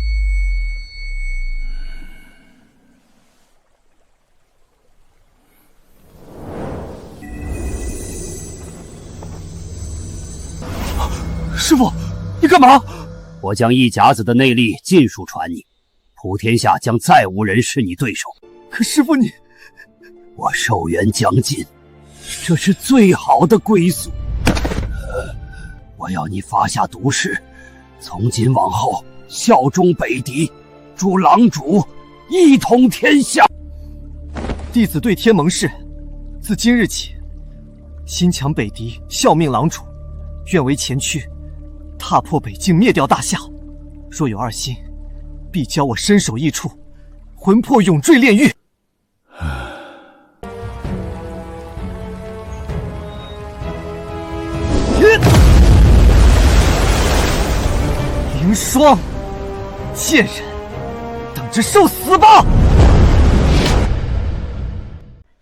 师父，你干嘛？我将一甲子的内力尽数传你，普天下将再无人是你对手。可师父你……我寿元将近，这是最好的归宿。我要你发下毒誓，从今往后效忠北狄，助狼主一统天下。弟子对天盟誓，自今日起，心强北狄，效命郎主，愿为前驱，踏破北境，灭掉大夏。若有二心，必教我身首异处，魂魄永坠炼狱。凌霜，贱人，等着受死吧！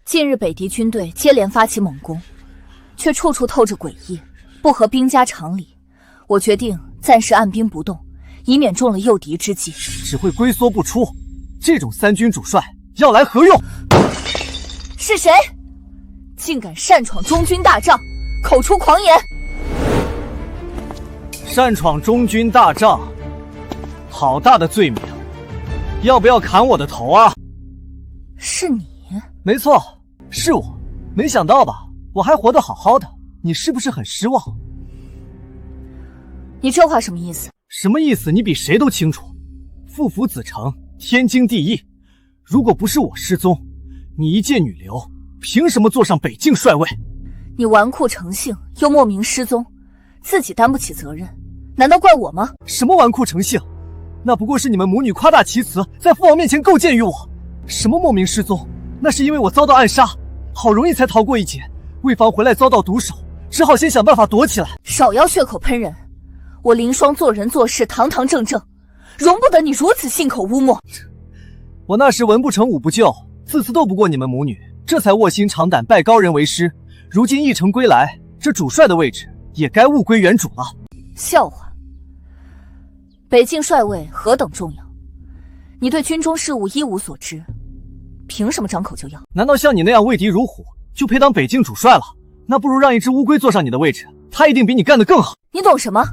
近日北狄军队接连发起猛攻，却处处透着诡异，不合兵家常理。我决定暂时按兵不动，以免中了诱敌之计。只会龟缩不出，这种三军主帅要来何用？是谁？竟敢擅闯中军大帐，口出狂言！擅闯中军大帐，好大的罪名！要不要砍我的头啊？是你？没错，是我。没想到吧，我还活得好好的，你是不是很失望？你这话什么意思？什么意思？你比谁都清楚。父府子承，天经地义。如果不是我失踪，你一介女流，凭什么坐上北境帅位？你纨绔成性，又莫名失踪，自己担不起责任，难道怪我吗？什么纨绔成性？那不过是你们母女夸大其词，在父王面前构建于我。什么莫名失踪？那是因为我遭到暗杀，好容易才逃过一劫，为防回来遭到毒手，只好先想办法躲起来。少要血口喷人！我凌霜做人做事堂堂正正，容不得你如此信口污墨。我那时文不成武不就，次次斗不过你们母女，这才卧薪尝胆拜高人为师。如今一城归来，这主帅的位置也该物归原主了。笑话！北境帅位何等重要，你对军中事务一无所知，凭什么张口就要？难道像你那样畏敌如虎，就配当北境主帅了？那不如让一只乌龟坐上你的位置，他一定比你干得更好。你懂什么？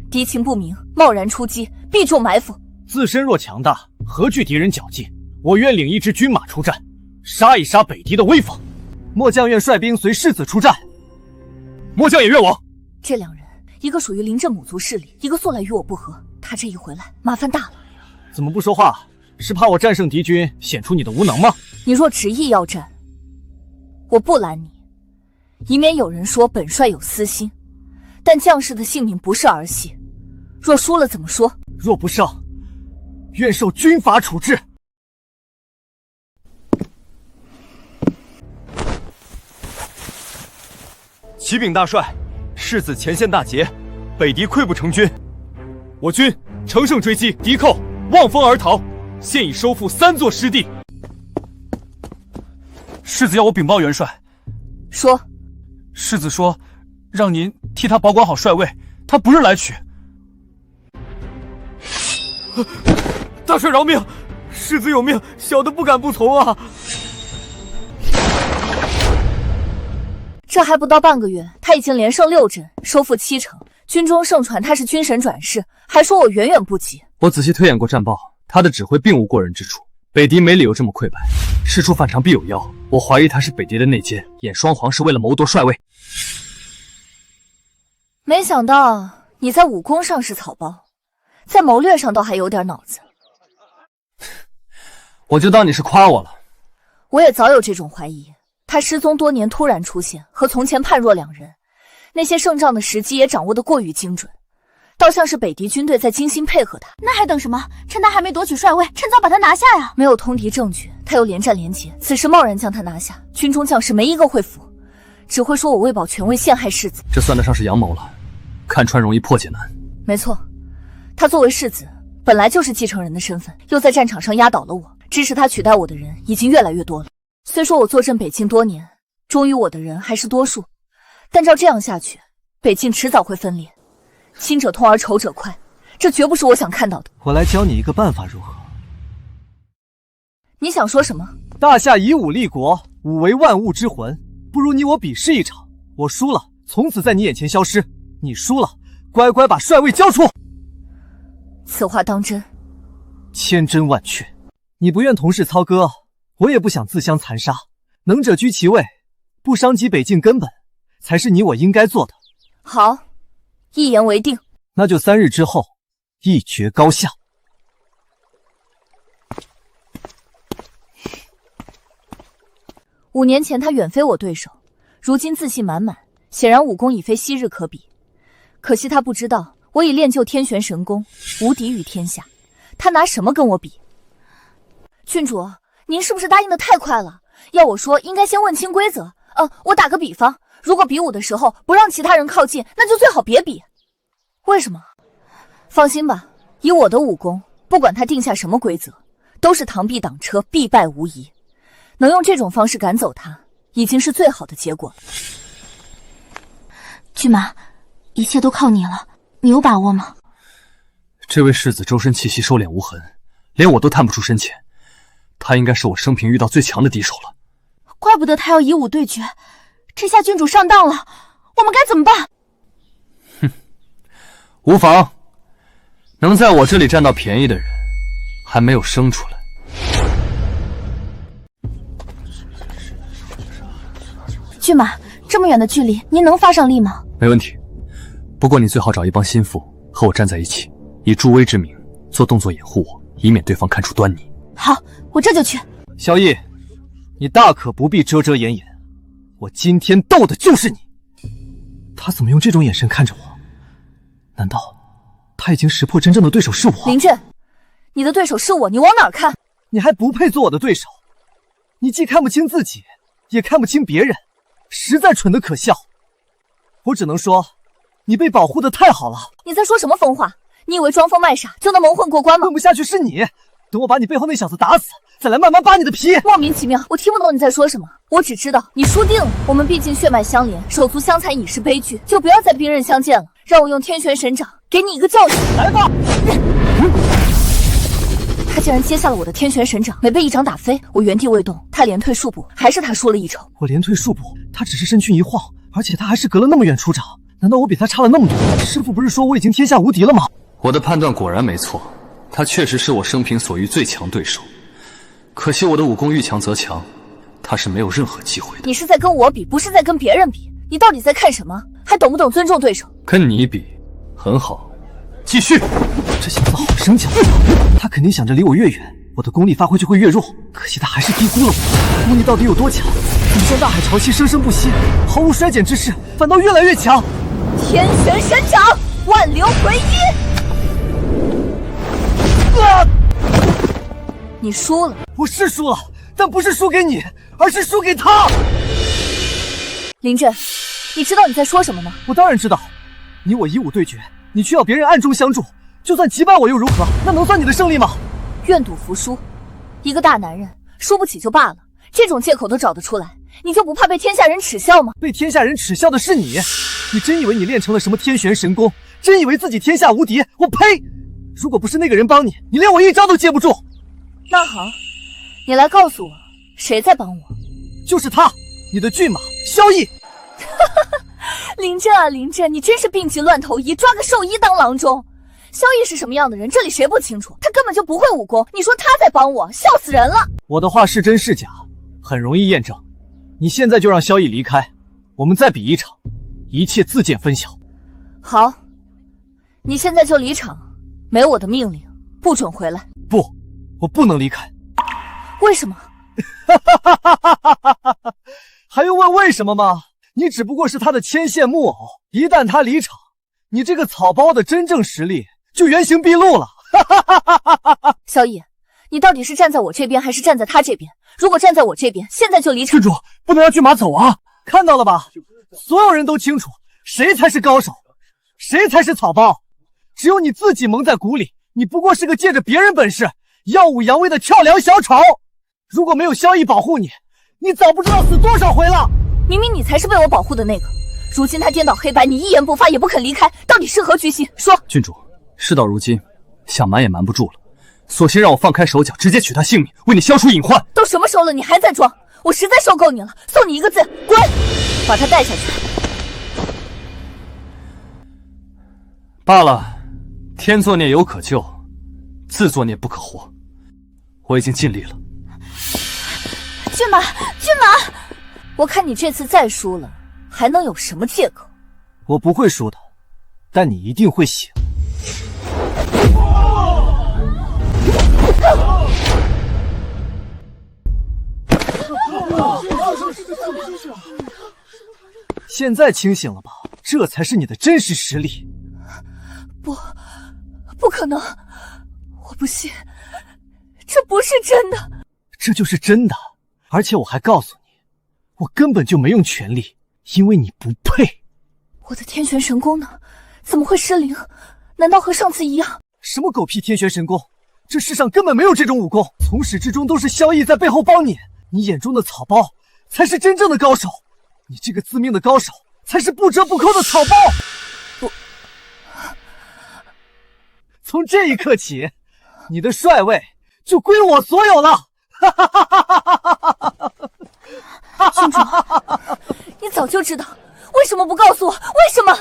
敌情不明，贸然出击，必中埋伏。自身若强大，何惧敌人绞尽？我愿领一支军马出战，杀一杀北狄的威风。末将愿率兵随世子出战。末将也愿往。这两人，一个属于临阵母族势力，一个素来与我不和。他这一回来，麻烦大了。怎么不说话？是怕我战胜敌军，显出你的无能吗？你若执意要战，我不拦你，以免有人说本帅有私心。但将士的性命不是儿戏，若输了怎么说？若不胜，愿受军法处置。启禀大帅，世子前线大捷，北狄溃不成军，我军乘胜追击，敌寇望风而逃，现已收复3座失地。世子要我禀报元帅。说。世子说，让您替他保管好帅位，他不日来取。大帅饶命！世子有命，小的不敢不从啊！这还不到半个月，他已经连胜6阵，收复7城。军中盛传他是军神转世，还说我远远不及。我仔细推演过战报，他的指挥并无过人之处，北狄没理由这么溃败。事出反常必有妖，我怀疑他是北狄的内奸，演双簧是为了谋夺帅位。没想到你在武功上是草包，在谋略上倒还有点脑子。我就当你是夸我了。我也早有这种怀疑，他失踪多年突然出现，和从前判若两人。那些胜仗的时机也掌握得过于精准，倒像是北狄军队在精心配合他。那还等什么？趁他还没夺取帅位，趁早把他拿下呀！没有通敌证据，他又连战连捷，此时贸然将他拿下，军中将士没一个会服，只会说我为保权位陷害世子。这算得上是阳谋了，看穿容易破解难。没错，他作为世子，本来就是继承人的身份，又在战场上压倒了我，支持他取代我的人已经越来越多了。虽说我坐镇北境多年，忠于我的人还是多数，但照这样下去，北境迟早会分裂，亲者痛而仇者快，这绝不是我想看到的。我来教你一个办法，如何？你想说什么？大夏以武立国，武为万物之魂，不如你我比试一场，我输了，从此在你眼前消失；你输了，乖乖把帅位交出。此话当真？千真万确。你不愿同是操戈，我也不想自相残杀。能者居其位，不伤及北境根本，才是你我应该做的。好，一言为定。那就3日之后，一决高下。5年前他远非我对手，如今自信满满，显然武功已非昔日可比。可惜他不知道，我已练就天玄神功，无敌于天下，他拿什么跟我比？郡主，您是不是答应的太快了？要我说，应该先问清规则。我打个比方，如果比武的时候不让其他人靠近，那就最好别比。为什么？放心吧，以我的武功，不管他定下什么规则，都是螳臂挡车，必败无疑。能用这种方式赶走他，已经是最好的结果了。骏马，一切都靠你了，你有把握吗？这位世子周身气息收敛无痕，连我都探不出深浅，他应该是我生平遇到最强的敌手了。怪不得他要以武对决，这下郡主上当了，我们该怎么办？无妨，能在我这里占到便宜的人，还没有生出来。骏马，这么远的距离，您能发上力吗？没问题，不过你最好找一帮心腹和我站在一起，以助威之名做动作掩护我，以免对方看出端倪。好，我这就去。萧逸，你大可不必遮遮掩掩，我今天斗的就是你。他怎么用这种眼神看着我？难道他已经识破真正的对手是我？林震，你的对手是我，你往哪儿看？你还不配做我的对手，你既看不清自己，也看不清别人，实在蠢得可笑。我只能说，你被保护的太好了。你在说什么疯话？你以为装疯卖傻就能蒙混过关吗？混不下去是你，等我把你背后那小子打死，再来慢慢扒你的皮。莫名其妙，我听不懂你在说什么。我只知道你输定了。我们毕竟血脉相连，手足相残已是悲剧，就不要再兵刃相见了。让我用天玄神掌给你一个教训。来吧！他竟然接下了我的天玄神掌，没被一掌打飞。我原地未动，他连退数步，还是他输了一筹。我连退数步，他只是身躯一晃，而且他还是隔了那么远出掌。难道我比他差了那么多？师父不是说我已经天下无敌了吗？我的判断果然没错，他确实是我生平所遇最强对手。可惜我的武功遇强则强，他是没有任何机会的。你是在跟我比，不是在跟别人比。你到底在看什么？还懂不懂尊重对手？跟你比，很好，继续。这小子好生强，他肯定想着离我越远，我的功力发挥就会越弱。可惜他还是低估了我。功力到底有多强？你像大海潮汐生生不息，毫无衰减之势，反倒越来越强。天玄神掌，万流回一。你输了。我是输了，但不是输给你，而是输给他。林震，你知道你在说什么吗？我当然知道，你我以武对决，你却要别人暗中相助，就算击败我又如何？那能算你的胜利吗？愿赌服输，一个大男人输不起就罢了，这种借口都找得出来，你就不怕被天下人耻笑吗？被天下人耻笑的是你，你真以为你练成了什么天玄神功，真以为自己天下无敌？我呸！如果不是那个人帮你，你连我一招都接不住。那好，你来告诉我，谁在帮我？就是他，你的骏马萧逸。林震啊林震，你真是病急乱投医，抓个兽医当郎中。萧逸是什么样的人，这里谁不清楚？他根本就不会武功，你说他在帮我，笑死人了。我的话是真是假，很容易验证。你现在就让萧逸离开，我们再比一场，一切自见分晓。好，你现在就离场，没我的命令，不准回来。不，我不能离开。为什么？还用问为什么吗？你只不过是他的牵线木偶，一旦他离场，你这个草包的真正实力就原形毕露了。萧逸，你到底是站在我这边还是站在他这边？如果站在我这边，现在就离场。郡主，不能让骏马走啊！看到了吧？所有人都清楚，谁才是高手，谁才是草包。只有你自己蒙在鼓里，你不过是个借着别人本事耀武扬威的跳梁小丑。如果没有萧逸保护你，你早不知道死多少回了。明明你才是被我保护的那个，如今他颠倒黑白，你一言不发也不肯离开，到底是何居心？说。郡主，事到如今，想瞒也瞒不住了，索性让我放开手脚，直接取他性命，为你消除隐患。都什么时候了，你还在装？我实在受够你了，送你一个字，滚！把他带下去。罢了，天作孽犹可救，自作孽不可活。我已经尽力了。骏马，骏马！我看你这次再输了，还能有什么借口？我不会输的，但你一定会醒。现在清醒了吧？这才是你的真实实力。不可能，我不信，这不是真的。这就是真的，而且我还告诉你，我根本就没用全力，因为你不配。我的天旋神功呢？怎么会失灵？难道和上次一样？什么狗屁天旋神功？这世上根本没有这种武功，从始至终都是萧逸在背后帮你。你眼中的草包才是真正的高手，你这个自命的高手才是不折不扣的草包。从这一刻起，你的帅位就归我所有了。郡主，你早就知道，为什么不告诉我？为什么？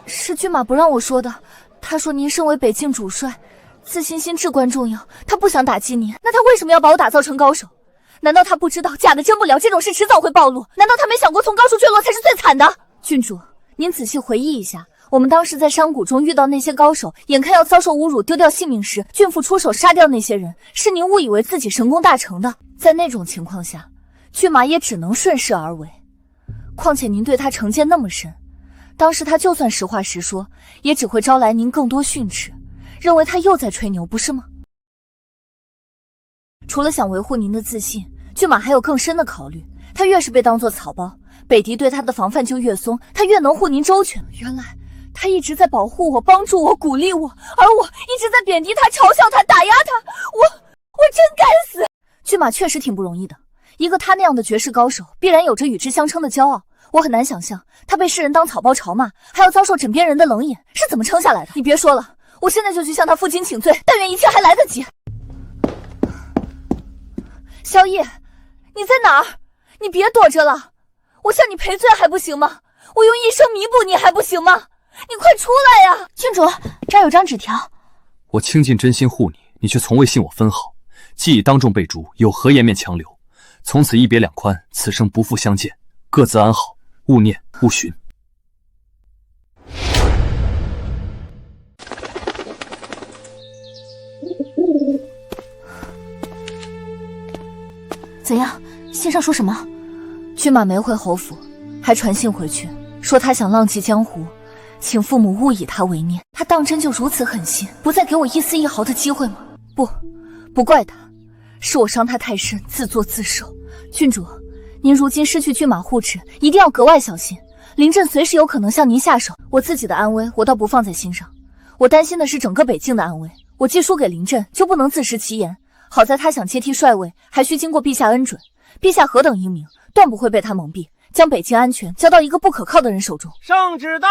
是骏马不让我说的。他说您身为北境主帅，自信心至关重要，他不想打击您。那他为什么要把我打造成高手？难道他不知道假的真不了，这种事迟早会暴露？难道他没想过从高处坠落才是最惨的？郡主，您仔细回忆一下，我们当时在山谷中遇到那些高手，眼看要遭受侮辱丢掉性命时，郡父出手杀掉那些人，是您误以为自己神功大成的。在那种情况下，骏马也只能顺势而为。况且您对他成见那么深，当时他就算实话实说，也只会招来您更多训斥，认为他又在吹牛，不是吗？除了想维护您的自信，骏马还有更深的考虑。他越是被当作草包，北狄对他的防范就越松，他越能护您周全。原来他一直在保护我，帮助我，鼓励我，而我一直在贬低他，嘲笑他，打压他。我真该死！骏马确实挺不容易的，一个他那样的绝世高手，必然有着与之相称的骄傲。我很难想象他被世人当草包嘲骂，还要遭受枕边人的冷眼，是怎么撑下来的。你别说了，我现在就去向他负荆请罪，但愿一切还来得及。萧逸，你在哪儿？你别躲着了，我向你赔罪还不行吗？我用一生弥补你还不行吗？你快出来呀！郡主，这儿有张纸条。我倾尽真心护你，你却从未信我分毫，既已当众被逐，有何颜面强留？从此一别两宽，此生不复相见，各自安好，勿念勿寻。怎样？信上说什么？骏马没回侯府，还传信回去，说他想浪迹江湖，请父母勿以他为念。他当真就如此狠心，不再给我一丝一毫的机会吗？不怪他，是我伤他太深，自作自受。郡主，您如今失去骏马护持，一定要格外小心。临阵随时有可能向您下手，我自己的安危我倒不放在心上，我担心的是整个北境的安危。我既输给临阵，就不能自食其言。好在他想接替帅位，还需经过陛下恩准。陛下何等英明，断不会被他蒙蔽，将北境安全交到一个不可靠的人手中。圣旨到！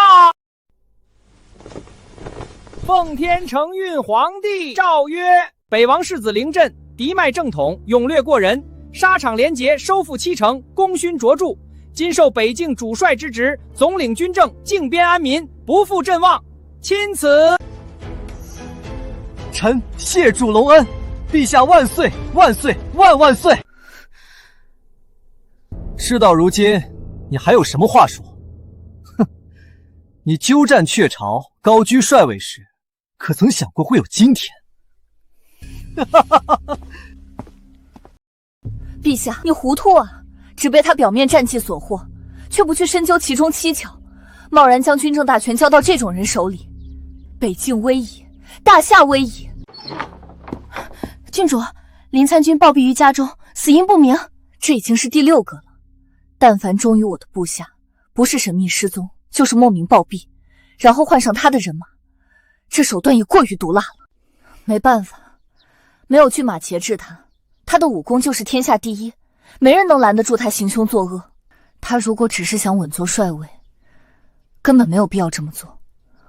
奉天承运皇帝诏曰：北王世子临阵，嫡脉正统，勇略过人，沙场连结，收复七城，功勋卓著。今受北境主帅之职，总领军政，靖边安民，不负阵望。钦此。臣谢主隆恩，陛下万岁万岁万万岁！事到如今，你还有什么话说？哼，你鸠占鹊巢，高居帅位时，可曾想过会有今天？陛下，你糊涂啊！只被他表面战绩所惑，却不去深究其中蹊跷，贸然将军政大权交到这种人手里，北境危矣，大夏危矣！郡主，林参军暴毙于家中，死因不明，这已经是第6个了。但凡忠于我的部下，不是神秘失踪，就是莫名暴毙，然后换上他的人马，这手段也过于毒辣了。没办法，没有骏马节制他，他的武功就是天下第一，没人能拦得住他行凶作恶。他如果只是想稳坐帅位，根本没有必要这么做。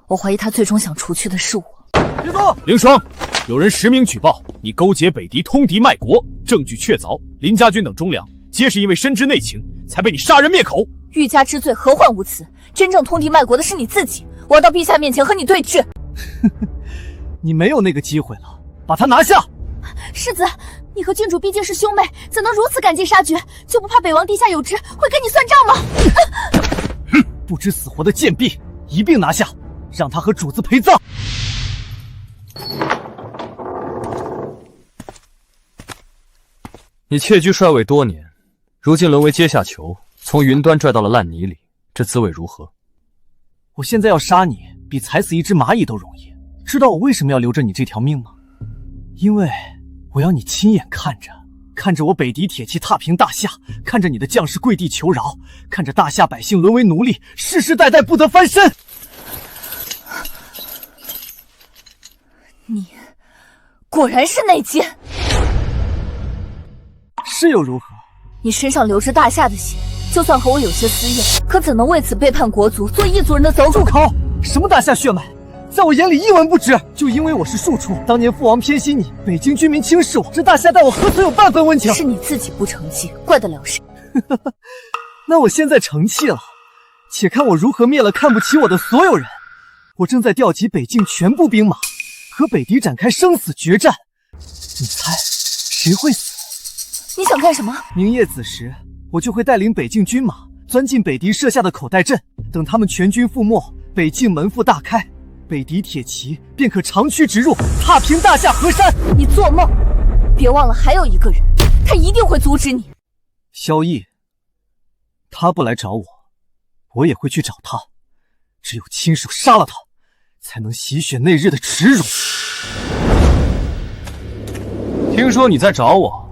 我怀疑他最终想除去的是我。凌霜，有人实名举报你勾结北狄，通敌卖国，证据确凿。林家军等忠良，皆是因为深知内情，才被你杀人灭口。欲加之罪，何患无辞？真正通敌卖国的是你自己，我要到陛下面前和你对峙。你没有那个机会了，把他拿下！世子，你和郡主毕竟是兄妹，怎能如此赶尽杀绝？就不怕北王陛下有知，会跟你算账吗？哼，不知死活的贱婢，一并拿下，让他和主子陪葬。你窃居帅位多年，如今沦为阶下囚，从云端拽到了烂泥里，这滋味如何？我现在要杀你，比踩死一只蚂蚁都容易。知道我为什么要留着你这条命吗？因为我要你亲眼看着我北狄铁骑踏平大夏，看着你的将士跪地求饶，看着大夏百姓沦为奴隶，世世代代不得翻身。你果然是内奸，是又如何？你身上流着大夏的血，就算和我有些私怨，可怎能为此背叛国族，做异族人的走狗？住口！什么大夏血脉，在我眼里一文不值。就因为我是庶出，当年父王偏心你，北京居民轻视我，这大夏待我何曾有半分温情？是你自己不成器，怪得了谁？那我现在成器了，且看我如何灭了看不起我的所有人。我正在调集北境全部兵马，和北狄展开生死决战。你猜谁会死？你想干什么？明夜子时，我就会带领北境军马钻进北狄设下的口袋阵，等他们全军覆没，北境门户大开，北狄铁骑便可长驱直入，踏平大夏河山。你做梦！别忘了还有一个人，他一定会阻止你。萧逸，他不来找我，我也会去找他。只有亲手杀了他，才能洗雪那日的耻辱。听说你在找我，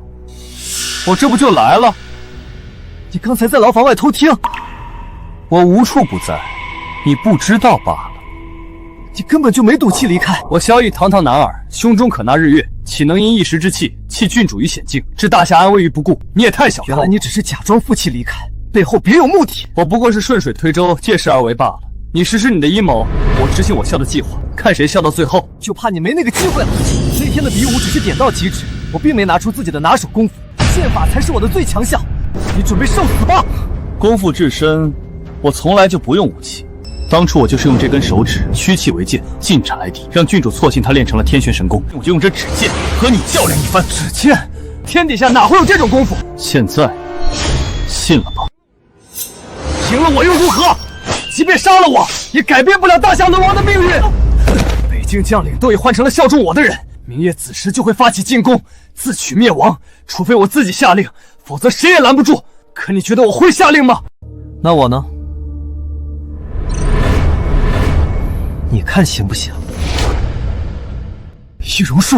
我这不就来了？你刚才在牢房外偷听，我无处不在，你不知道罢了。你根本就没赌气离开。我萧逸堂堂男儿，胸中可纳日月，岂能因一时之气弃郡主于险境，置大夏安危于不顾？你也太小看我。原来你只是假装负气离开，背后别有目的。我不过是顺水推舟，借势而为罢了。你实施你的阴谋，我执行我萧的计划，看谁笑到最后。就怕你没那个机会了。那天的比武只是点到即止，我并没拿出自己的拿手功夫，剑法才是我的最强项。你准备受死吧！功夫至深，我从来就不用武器。当初我就是用这根手指屈气为剑，进斩来敌，让郡主错信他练成了天旋神功，我就用这指剑和你较量一番。指剑？天底下哪会有这种功夫？现在信了吧？赢了我又如何？即便杀了我，也改变不了大夏沦亡的命运。北境将领都已换成了效忠我的人，明夜子时就会发起进攻，自取灭亡。除非我自己下令，否则谁也拦不住。可你觉得我会下令吗？那我呢？你看行不行？易容术，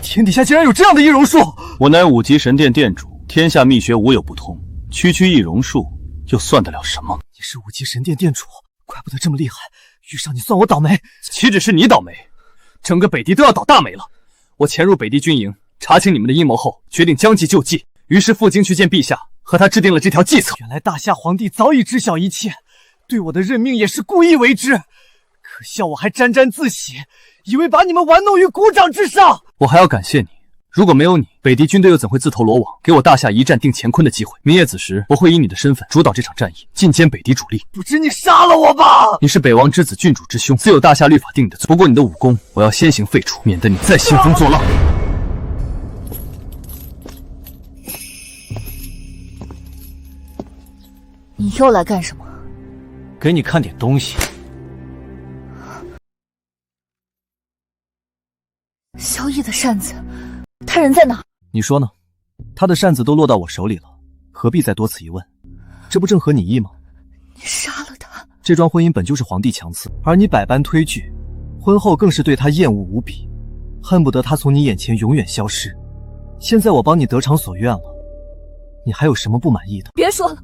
天底下竟然有这样的易容术！我乃5级神殿殿主，天下秘学无有不通，区区易容术又算得了什么？你是5级神殿殿主，怪不得这么厉害。遇上你算我倒霉。岂止是你倒霉，整个北狄都要倒大霉了。我潜入北狄军营，查清你们的阴谋后，决定将计就计，于是赴京去见陛下，和他制定了这条计策。原来大夏皇帝早已知晓一切，对我的任命也是故意为之。可笑我还沾沾自喜，以为把你们玩弄于股掌之上。我还要感谢你，如果没有你，北狄军队又怎会自投罗网，给我大夏一战定乾坤的机会？明夜子时，我会以你的身份主导这场战役，进歼北狄主力。不知你杀了我吧！你是北王之子，郡主之兄，自有大夏律法定你的罪。不过你的武功，我要先行废除，免得你再兴风作浪。你又来干什么？给你看点东西。萧逸的扇子，他人在哪？你说呢？他的扇子都落到我手里了，何必再多此一问？这不正合你意吗？你杀了他！这桩婚姻本就是皇帝强赐，而你百般推拒，婚后更是对他厌恶无比，恨不得他从你眼前永远消失。现在我帮你得偿所愿了，你还有什么不满意的？别说了，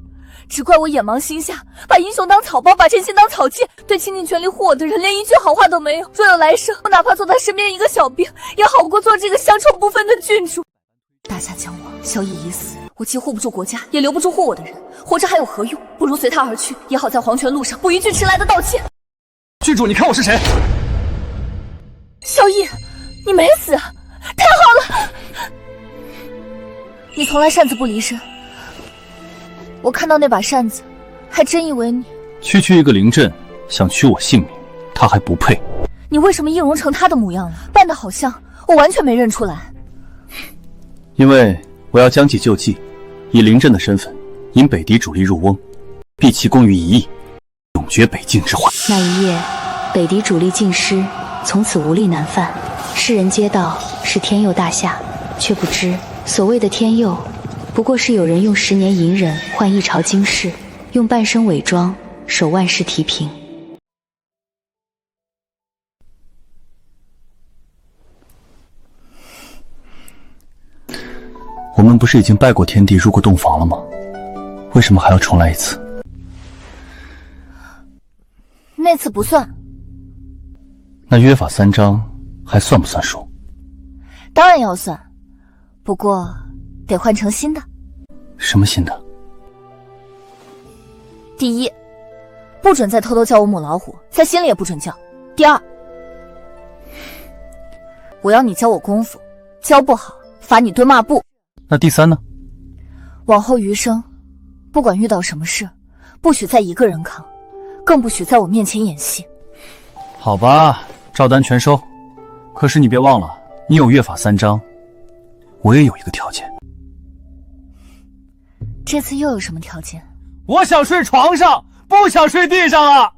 只怪我眼盲心瞎，把英雄当草包，把真心当草芥，对倾尽全力护我的人连一句好话都没有。若有来生，我哪怕做他身边一个小兵，也好过做这个乡愁不分的郡主。大夏将亡，萧逸已死，我既护不住国家，也留不住护我的人，活着还有何用？不如随他而去，也好在黄泉路上不一句迟来的道歉。郡主，你看我是谁？萧逸，你没死，太好了！你从来扇子不离身，我看到那把扇子，还真以为你区区一个临阵，想取我性命，他还不配。你为什么易容成他的模样了？扮得好像我完全没认出来。因为我要将计就计，以临阵的身份引北狄主力入瓮，毕其功于一役，永绝北境之患。那一夜，北狄主力尽失，从此无力南犯。世人皆道是天佑大夏，却不知所谓的天佑，不过是有人用10年隐忍换1朝惊世，用半生伪装守万世提平。我们不是已经拜过天地，入过洞房了吗？为什么还要重来一次？那次不算。那约法3章还算不算数？当然要算，不过得换成新的。什么新的？第一，不准再偷偷叫我母老虎，在心里也不准叫。第二，我要你教我功夫，教不好罚你蹲抹布。那第3呢？往后余生，不管遇到什么事，不许再一个人扛，更不许在我面前演戏。好吧，照单全收。可是你别忘了，你有约法3章，我也有一个条件。这次又有什么条件？我想睡床上，不想睡地上了。